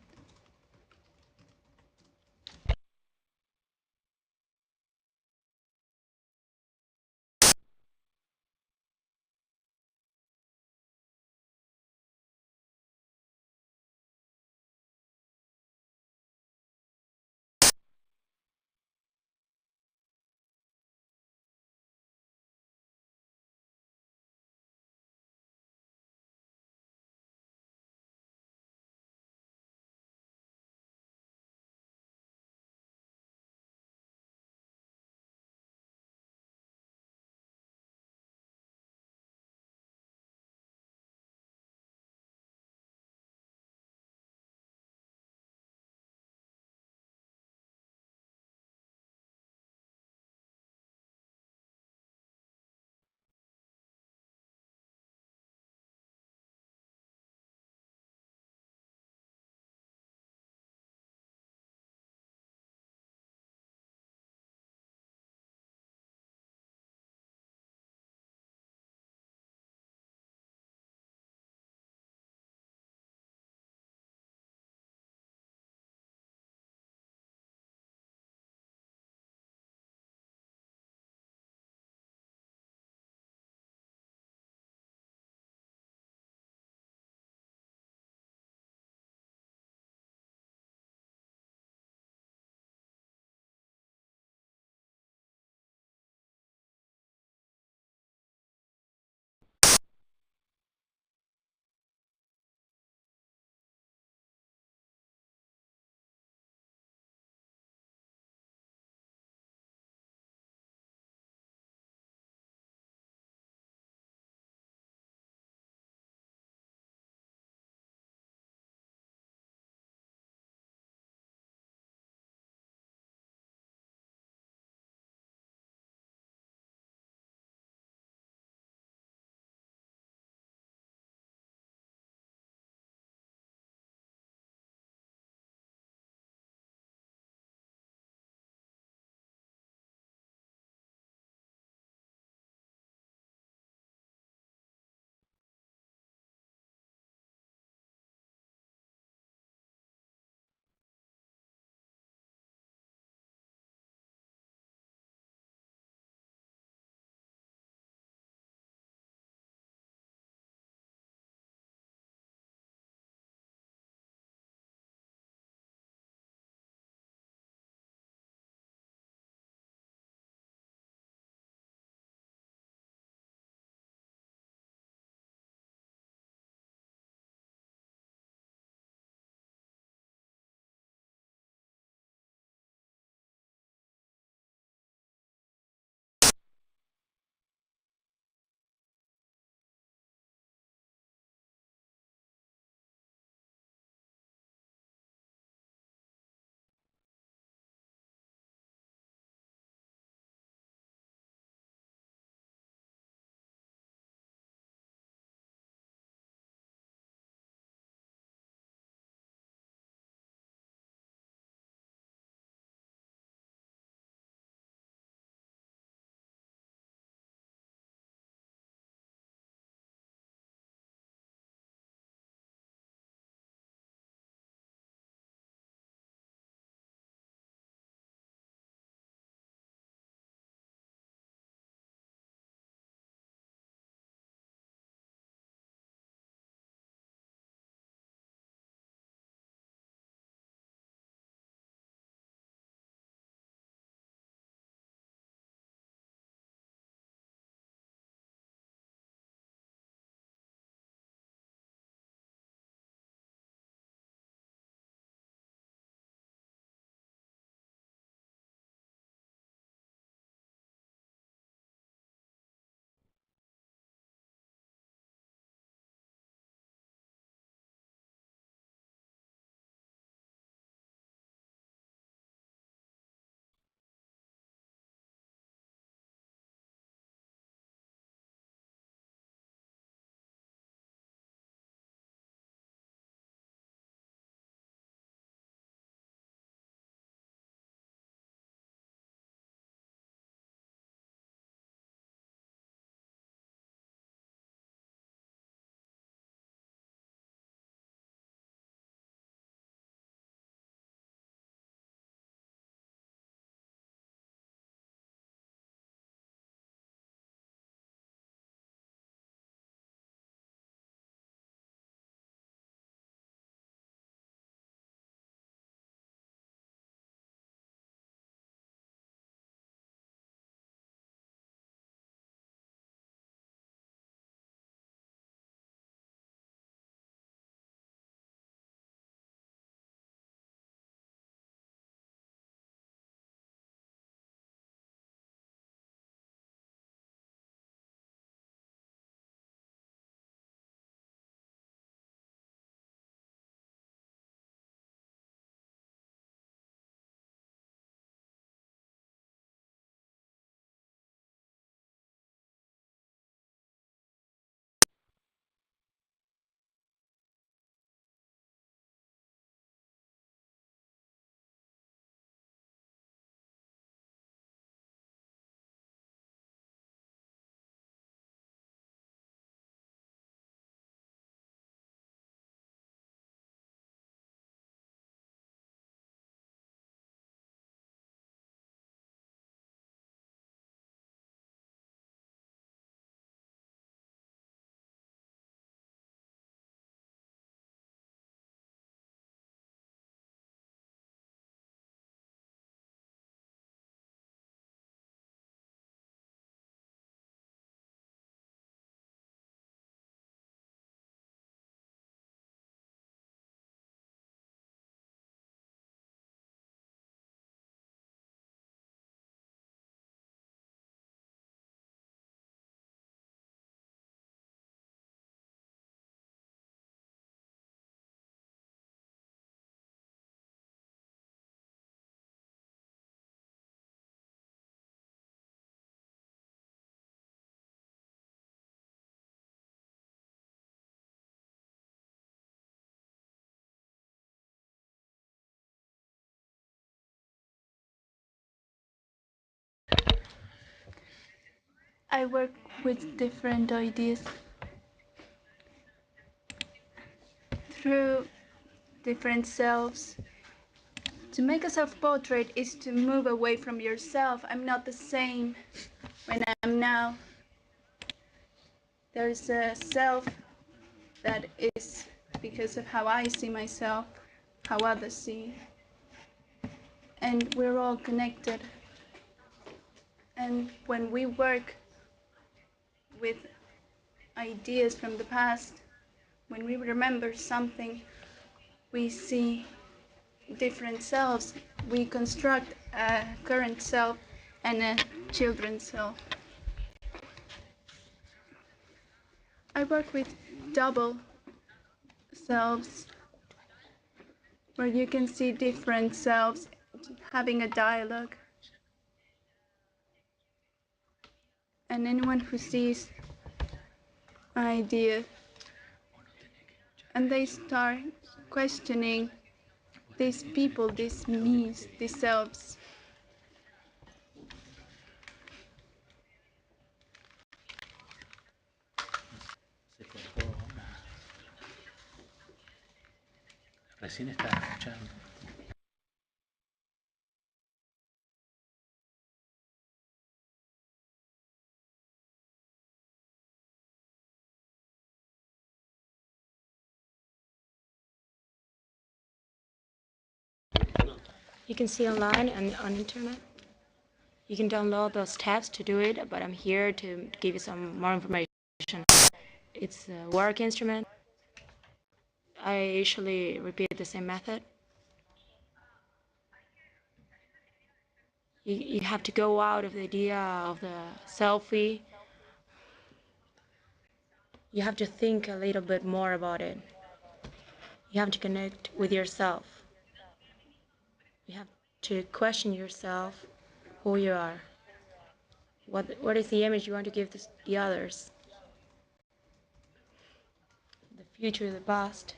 I work with different ideas through different selves. To make a self-portrait is to move away from yourself. I'm not the same when I'm now. There's a self that is because of how I see myself, how others see. And we're all connected. And when we work with ideas from the past, when we remember something, we see different selves. We construct a current self and a children's self. I work with double selves, where you can see different selves having a dialogue. And anyone who sees an idea and they start questioning these people, these me's, these selves. Recién estaba escuchando. You can see online and on internet. You can download those tabs to do it, but I'm here to give you some more information. It's a work instrument. I usually repeat the same method. You have to go out of the idea of the selfie. You have to think a little bit more about it. You have to connect with yourself. You have to question yourself who you are. What is the image you want to give the others? The future, the past.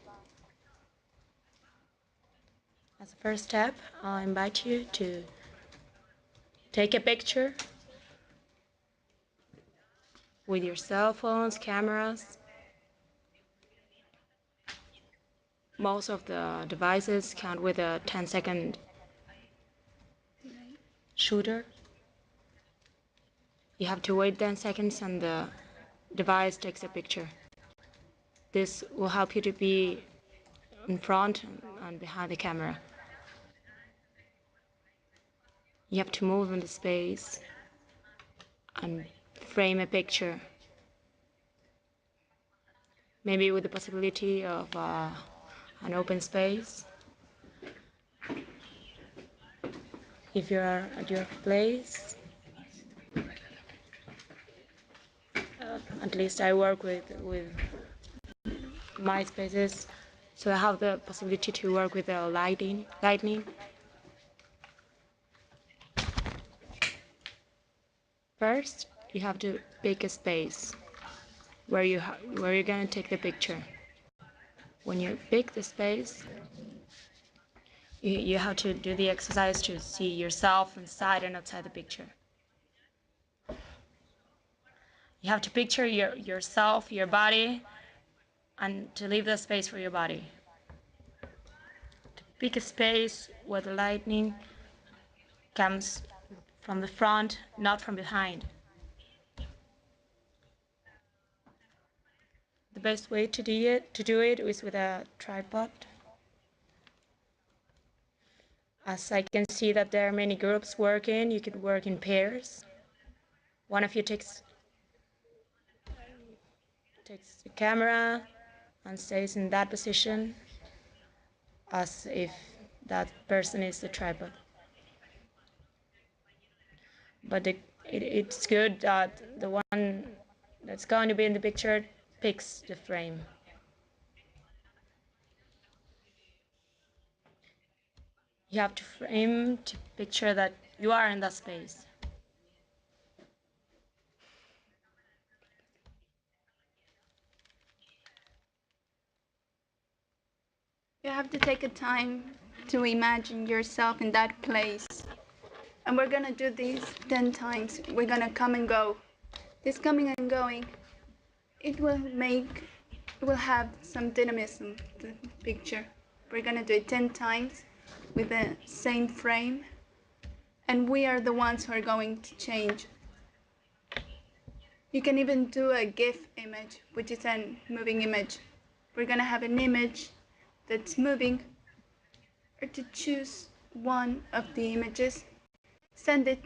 As a first step, I'll invite you to take a picture with your cell phones, cameras. Most of the devices count with a 10-second shooter. You have to wait 10 seconds and the device takes a picture. This will help you to be in front and behind the camera. You have to move in the space and frame a picture. Maybe with the possibility of an open space. If you're at your place, at least I work with my spaces, so I have the possibility to work with the lighting. First, you have to pick a space where you're gonna take the picture. When you pick the space, you have to do the exercise to see yourself inside and outside the picture. You have to picture yourself, your body, and to leave the space for your body. To pick a space where the lighting comes from the front, not from behind. The best way to do it is with a tripod. As I can see that there are many groups working, you could work in pairs. One of you takes the camera and stays in that position as if that person is the tripod. But it's good that the one that's going to be in the picture picks the frame. You have to frame to picture that you are in that space. You have to take a time to imagine yourself in that place. And we're gonna do this 10 times. We're gonna come and go. this coming and going, it will have some dynamism, the picture. We're gonna do it 10 times with the same frame, and we are the ones who are going to change. You can even do a GIF image, which is a moving image. We're gonna have an image that's moving, or to choose one of the images, send it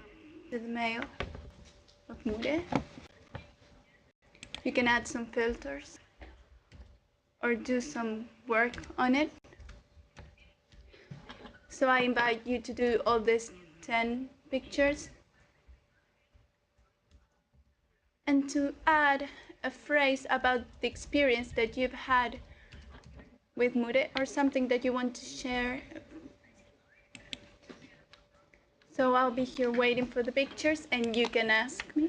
to the mail of MuRe. You can add some filters or do some work on it. So I invite you to do all these 10 pictures and to add a phrase about the experience that you've had with MuRe or something that you want to share. So I'll be here waiting for the pictures and you can ask me.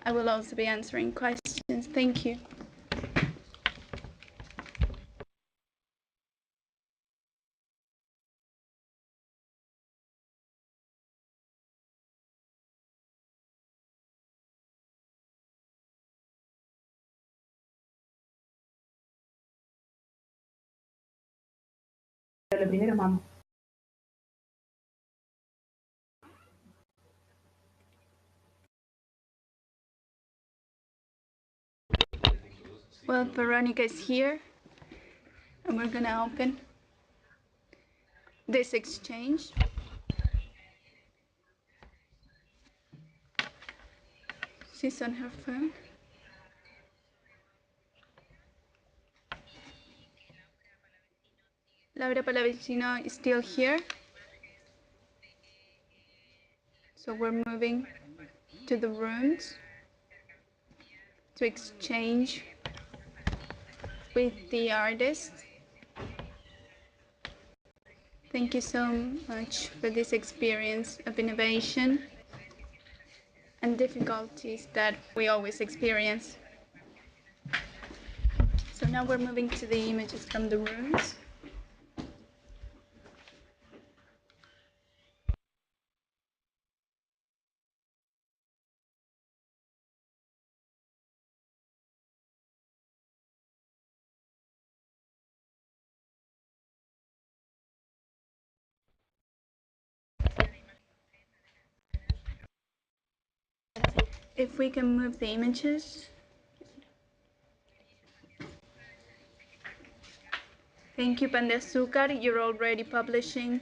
I will also be answering questions. Thank you. Lo primero, vamos. Well, Veronica is here, and we're gonna open this exchange. She's on her phone. Laura Pallavicino is still here. So we're moving to the rooms to exchange with the artists. Thank you so much for this experience of innovation and difficulties that we always experience. So now we're moving to the images from the rooms. If we can move the images. Thank you, Pan de Azúcar. You're already publishing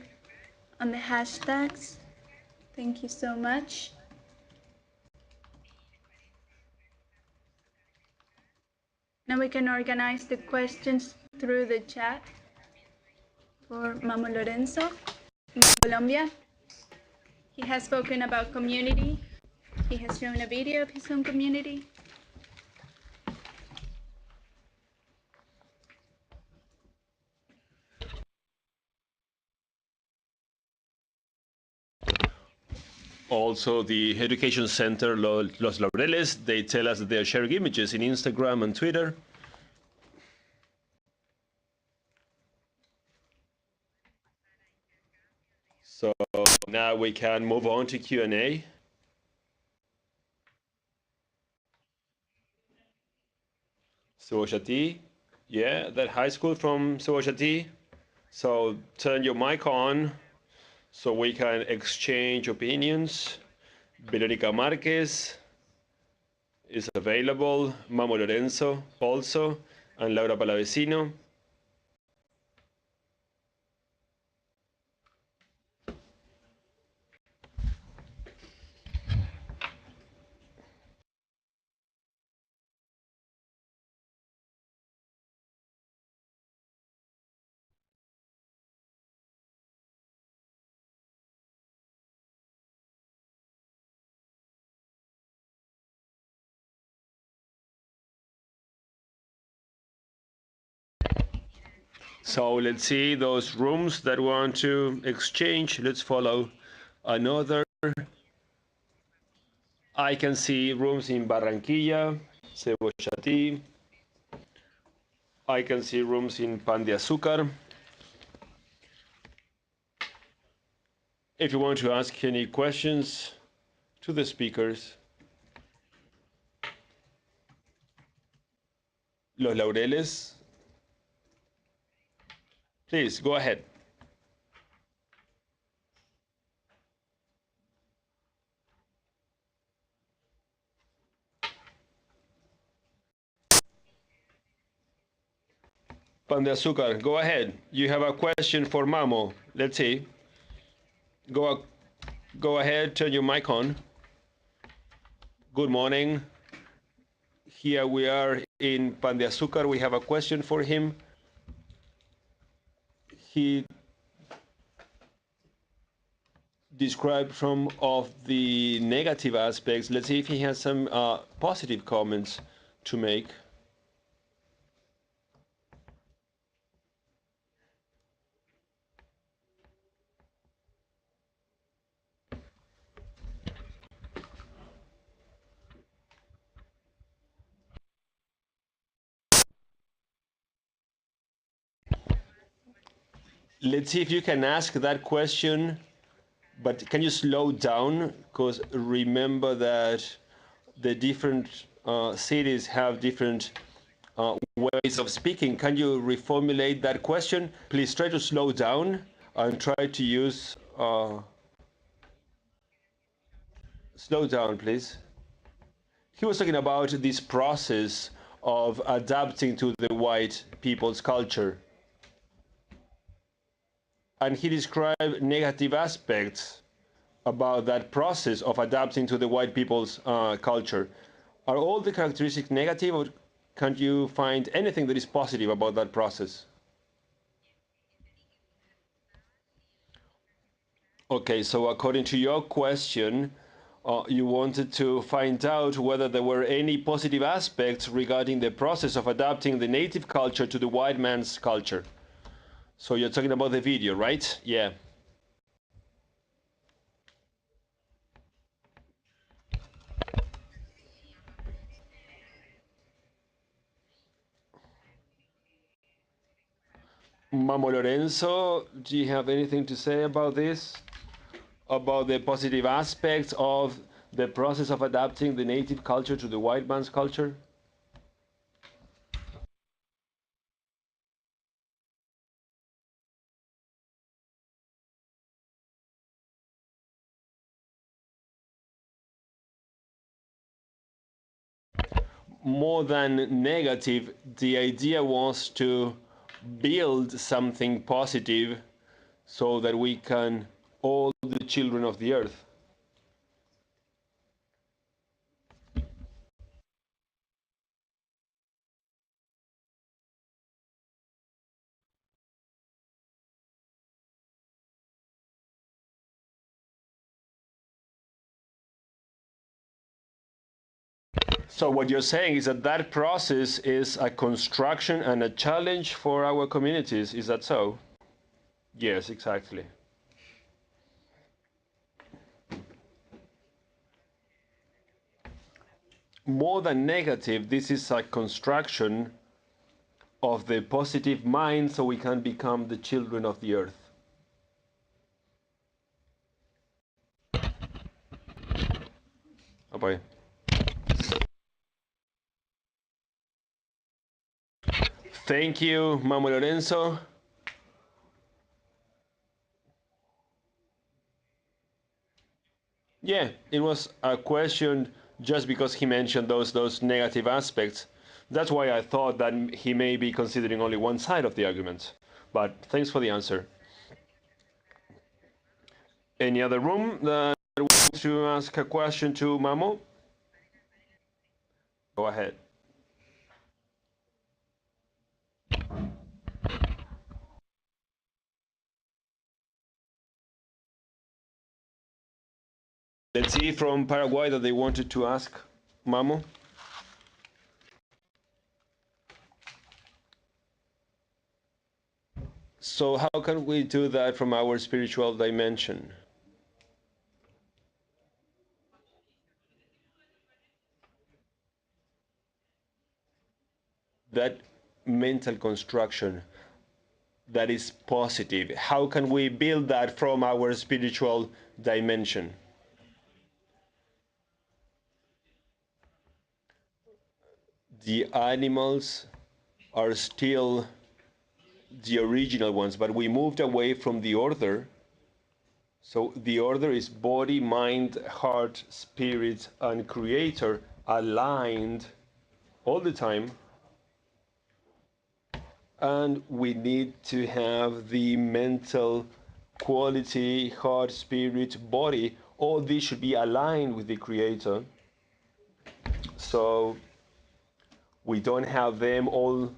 on the hashtags. Thank you so much. Now we can organize the questions through the chat for Mamo Lorenzo in Colombia. He has spoken about community. He has shown a video of his own community. Also, the Education Center Los Laureles, they tell us that they are sharing images in Instagram and Twitter. So now we can move on to Q&A. Cebollati, yeah, that high school from Cebollati. So turn your mic on so we can exchange opinions. Veronica Marquez is available, Mamo Lorenzo also, and Laura Pallavicino. So let's see those rooms that want to exchange. Let's follow another. I can see rooms in Barranquilla, Cebollati. I can see rooms in Pan de Azúcar. If you want to ask any questions to the speakers, Los Laureles. Please, go ahead. Pan de Azúcar, go ahead. You have a question for Mamo. Let's see. Go ahead, turn your mic on. Good morning. Here we are in Pan de Azúcar. We have a question for him. He described some of the negative aspects. Let's see if he has some positive comments to make. Let's see if you can ask that question, but can you slow down? Because remember that the different cities have different ways of speaking. Can you reformulate that question? Please try to slow down and try to use... slow down, please. He was talking about this process of adapting to the white people's culture. And he described negative aspects about that process of adapting to the white people's culture. Are all the characteristics negative, or can't you find anything that is positive about that process? Okay, so according to your question, you wanted to find out whether there were any positive aspects regarding the process of adapting the native culture to the white man's culture. So you're talking about the video, right? Yeah. Mamo Lorenzo, do you have anything to say about this? About the positive aspects of the process of adapting the native culture to the white man's culture? More than negative, the idea was to build something positive so that we can, all the children of the earth. So what you're saying is that that process is a construction and a challenge for our communities. Is that so? Yes, exactly. More than negative, this is a construction of the positive mind so we can become the children of the earth. Bye-bye. Thank you, Mamo Lorenzo. Yeah, it was a question just because he mentioned those negative aspects. That's why I thought that he may be considering only one side of the argument. But thanks for the answer. Any other room that wants to ask a question to Mamo? Go ahead. Let's see from Paraguay that they wanted to ask Mamo. So how can we do that from our spiritual dimension? That mental construction that is positive, how can we build that from our spiritual dimension? The animals are still the original ones, but we moved away from the order. So the order is body, mind, heart, spirit, and creator aligned all the time. And we need to have the mental quality, heart, spirit, body, all these should be aligned with the creator. So we don't have them all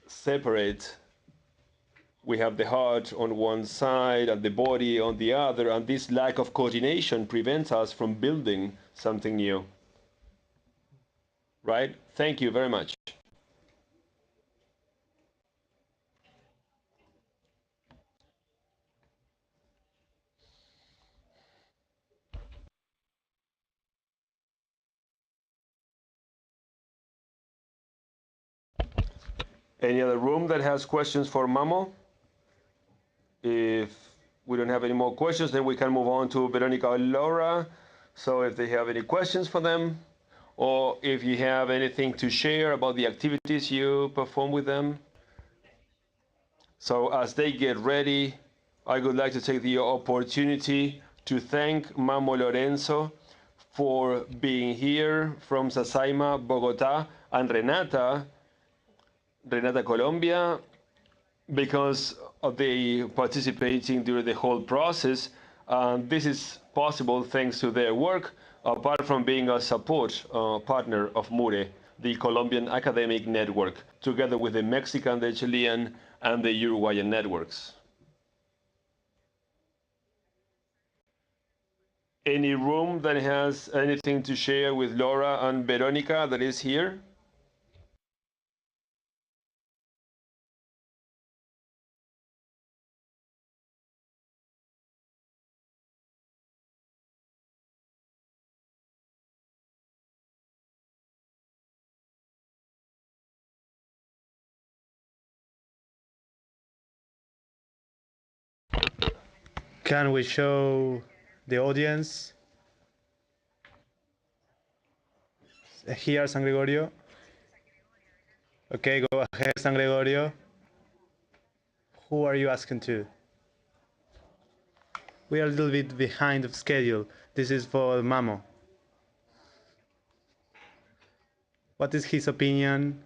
separate. We have the heart on one side and the body on the other, and this lack of coordination prevents us from building something new. Right? Thank you very much. Any other room that has questions for Mamo? If we don't have any more questions, then we can move on to Veronica or Laura. So if they have any questions for them, or if you have anything to share about the activities you perform with them. So as they get ready, I would like to take the opportunity to thank Mamo Lorenzo for being here from Sasaima, Bogota, and Renata, Colombia, because of the participating during the whole process. This is possible thanks to their work, apart from being a support partner of MuRe, the Colombian academic network, together with the Mexican, the Chilean, and the Uruguayan networks. Any room that has anything to share with Laura and Veronica that is here? Can we show the audience? Here, San Gregorio. Okay, go ahead, San Gregorio. Who are you asking to? We are a little bit behind of schedule. This is for Mamo. What is his opinion?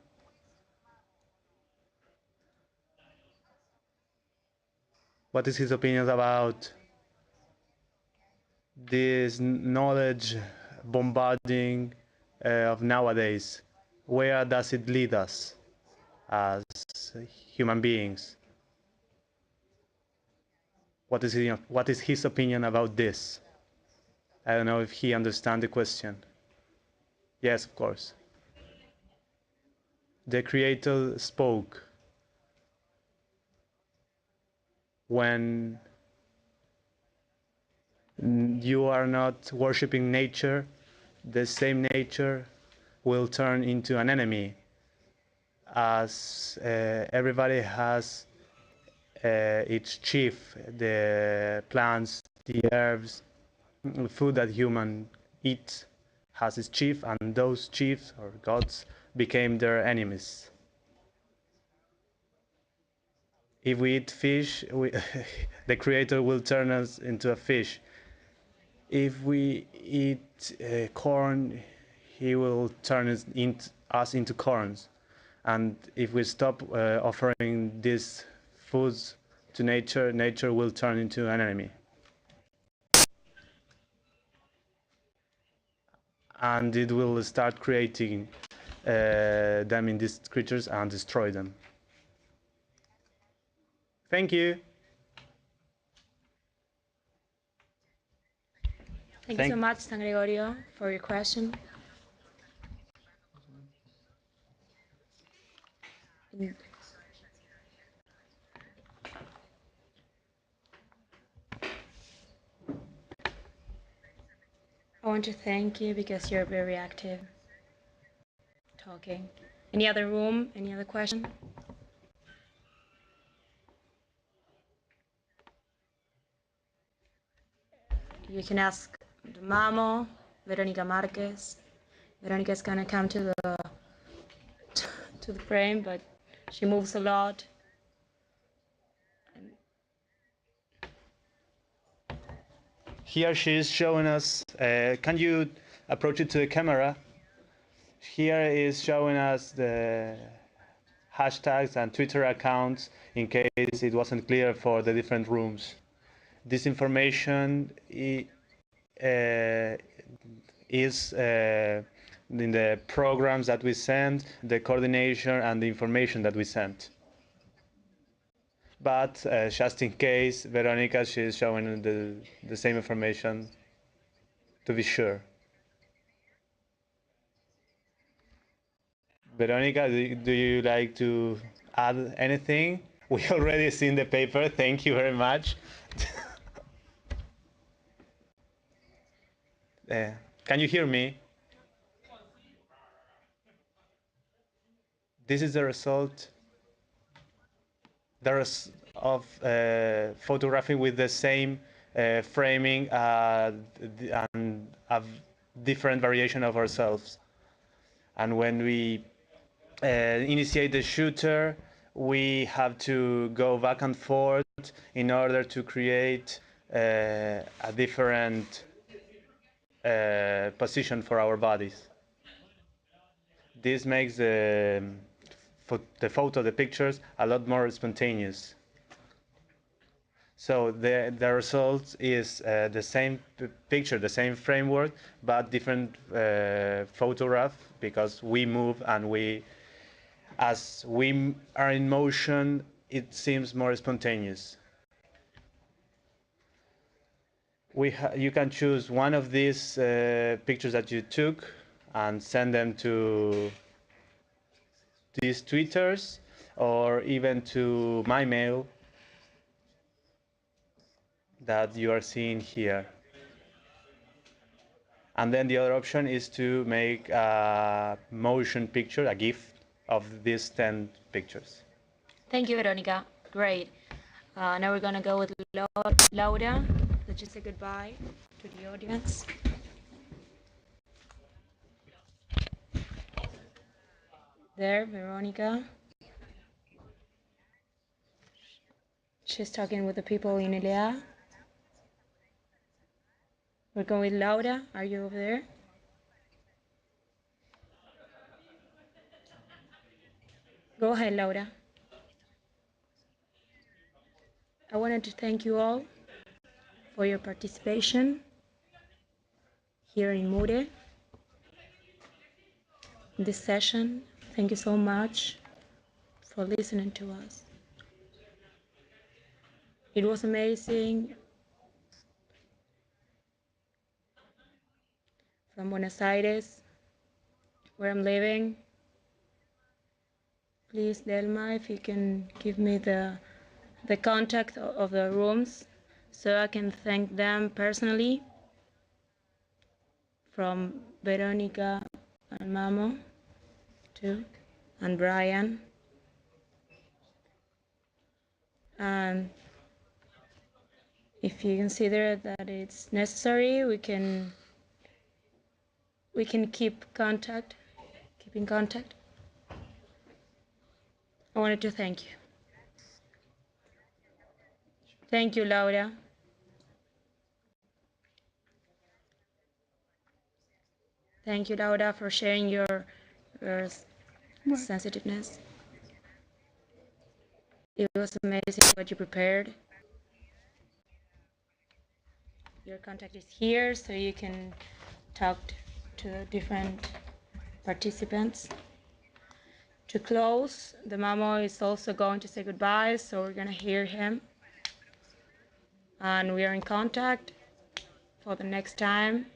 What is his opinion about this knowledge bombarding of nowadays? Where does it lead us as human beings? What is his opinion about this? I don't know if he understands the question. Yes, of course. The Creator spoke when you are not worshiping nature, the same nature will turn into an enemy, as everybody has its chief, the plants, the herbs, the food that human eat has its chief, and those chiefs or gods became their enemies. If we eat fish, the Creator will turn us into a fish. If we eat corn, he will turn us into corns. And if we stop offering these foods to nature, nature will turn into an enemy. And it will start creating them in these creatures and destroy them. Thank you. Thank you so much, San Gregorio, for your question. I want to thank you because you're very active talking. Any other room? Any other question? You can ask the Mamo, Veronica Marquez. Veronica is gonna come to to the frame, but she moves a lot. Here she is showing us, can you approach it to the camera? Here is showing us the hashtags and Twitter accounts in case it wasn't clear for the different rooms. This information is in the programs that we send, the coordination and the information that we send. But just in case, Veronica, she is showing the same information to be sure. Veronica, do you like to add anything? We already seen the paper. Thank you very much. Can you hear me? This is the result of photographing with the same framing and a different variation of ourselves. And when we initiate the shooter, we have to go back and forth in order to create a different position for our bodies. This makes the photo, the pictures, a lot more spontaneous. So the result is the same picture, the same framework, but different photograph, because we move and as we are in motion, it seems more spontaneous. You can choose one of these pictures that you took and send them to these Twitters or even to my mail that you are seeing here. And then the other option is to make a motion picture, a GIF of these 10 pictures. Thank you, Veronica. Great. Now we're gonna go with Laura. Let's just say goodbye to the audience. There, Veronica. She's talking with the people in Ilea. We're going with Laura. Are you over there? Go ahead, Laura. I wanted to thank you all for your participation here in MuRe. In this session, thank you so much for listening to us. It was amazing. From Buenos Aires, where I'm living. Please, Delma, if you can give me the contact of the rooms so I can thank them personally. From Veronica and Mamo too, and Brian. And if you consider that it's necessary, we can keep in contact. I wanted to thank you. Thank you, Laura. Thank you, Laura, for sharing your sensitiveness. It was amazing what you prepared. Your contact is here, so you can talk to the different participants. To close, the Mamo is also going to say goodbye, so we're gonna hear him. And we are in contact for the next time.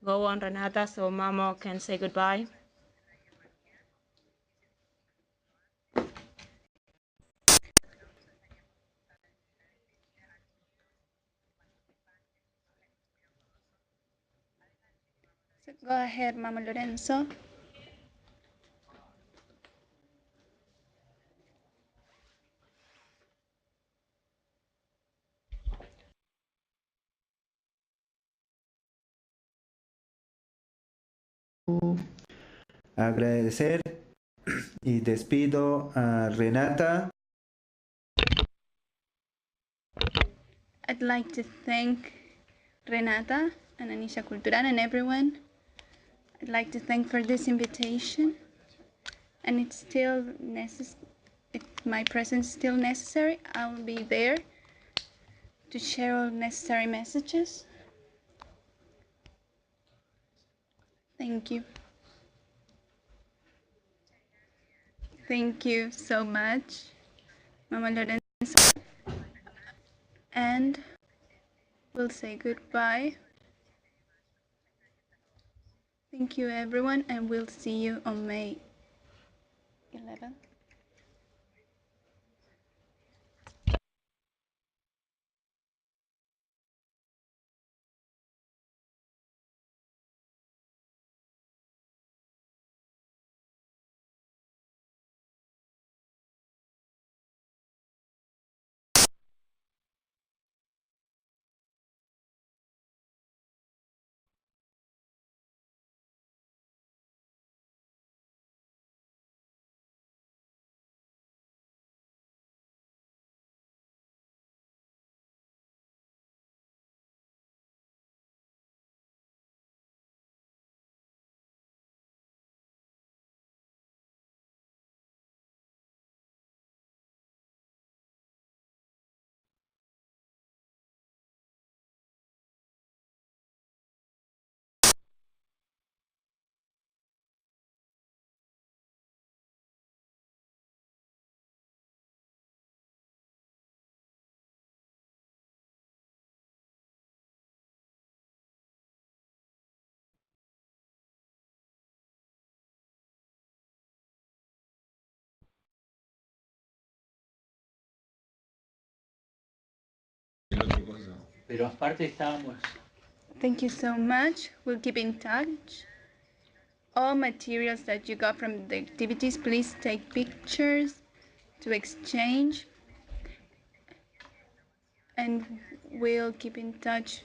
Go on, Renata, so Mamo can say goodbye. So go ahead, Mama Lorenzo. agradecer y despido a Renata. I'd like to thank Renata and Anisha Cultural and everyone. I'd like to thank for this invitation, and it's still my presence still necessary. I'll be there to share all necessary messages. Thank you. Thank you so much, Mama Lorenzo. And we'll say goodbye. Thank you, everyone, and we'll see you on May 11th. Pero aparte estábamos. Thank you so much. We'll keep in touch. All materials that you got from the activities, please take pictures to exchange. And we'll keep in touch.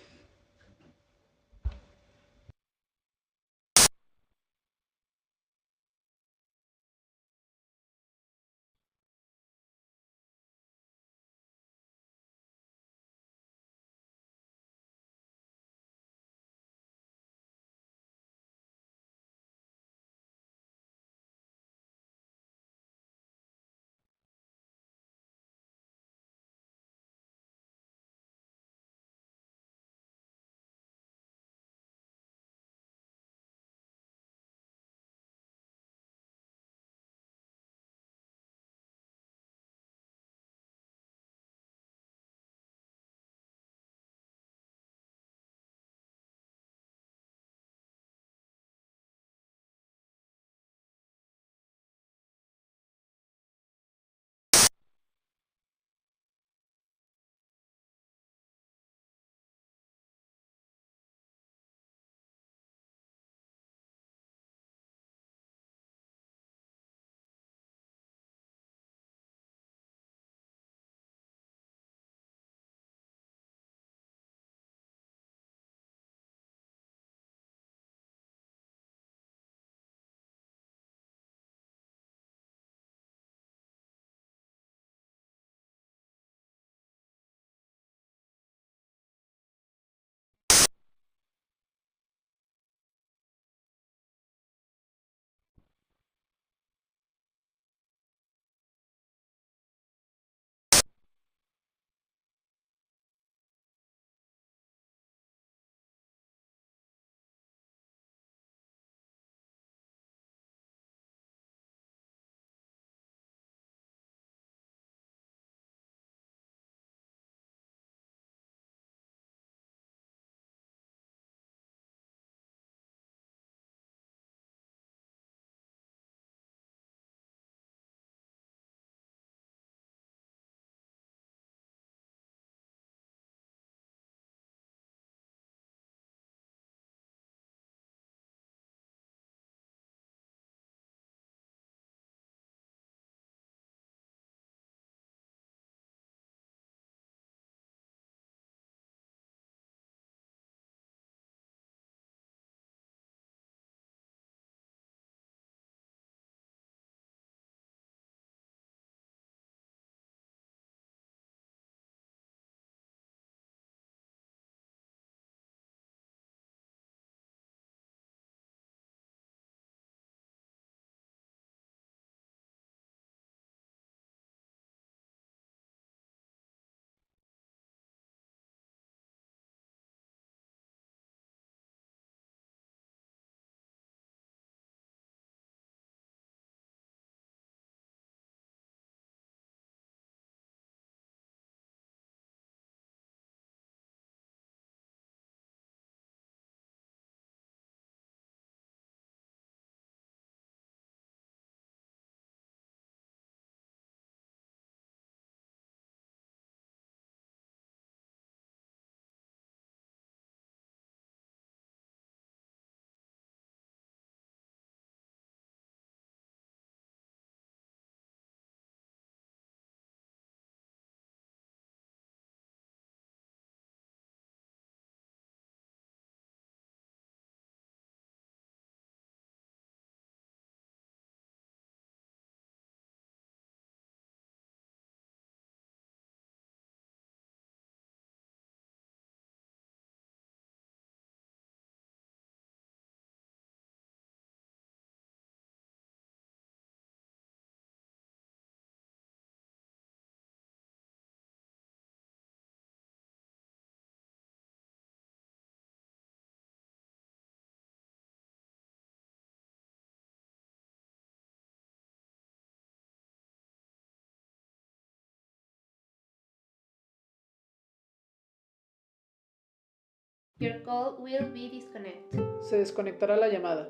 Your call will be disconnected. Se desconectará la llamada.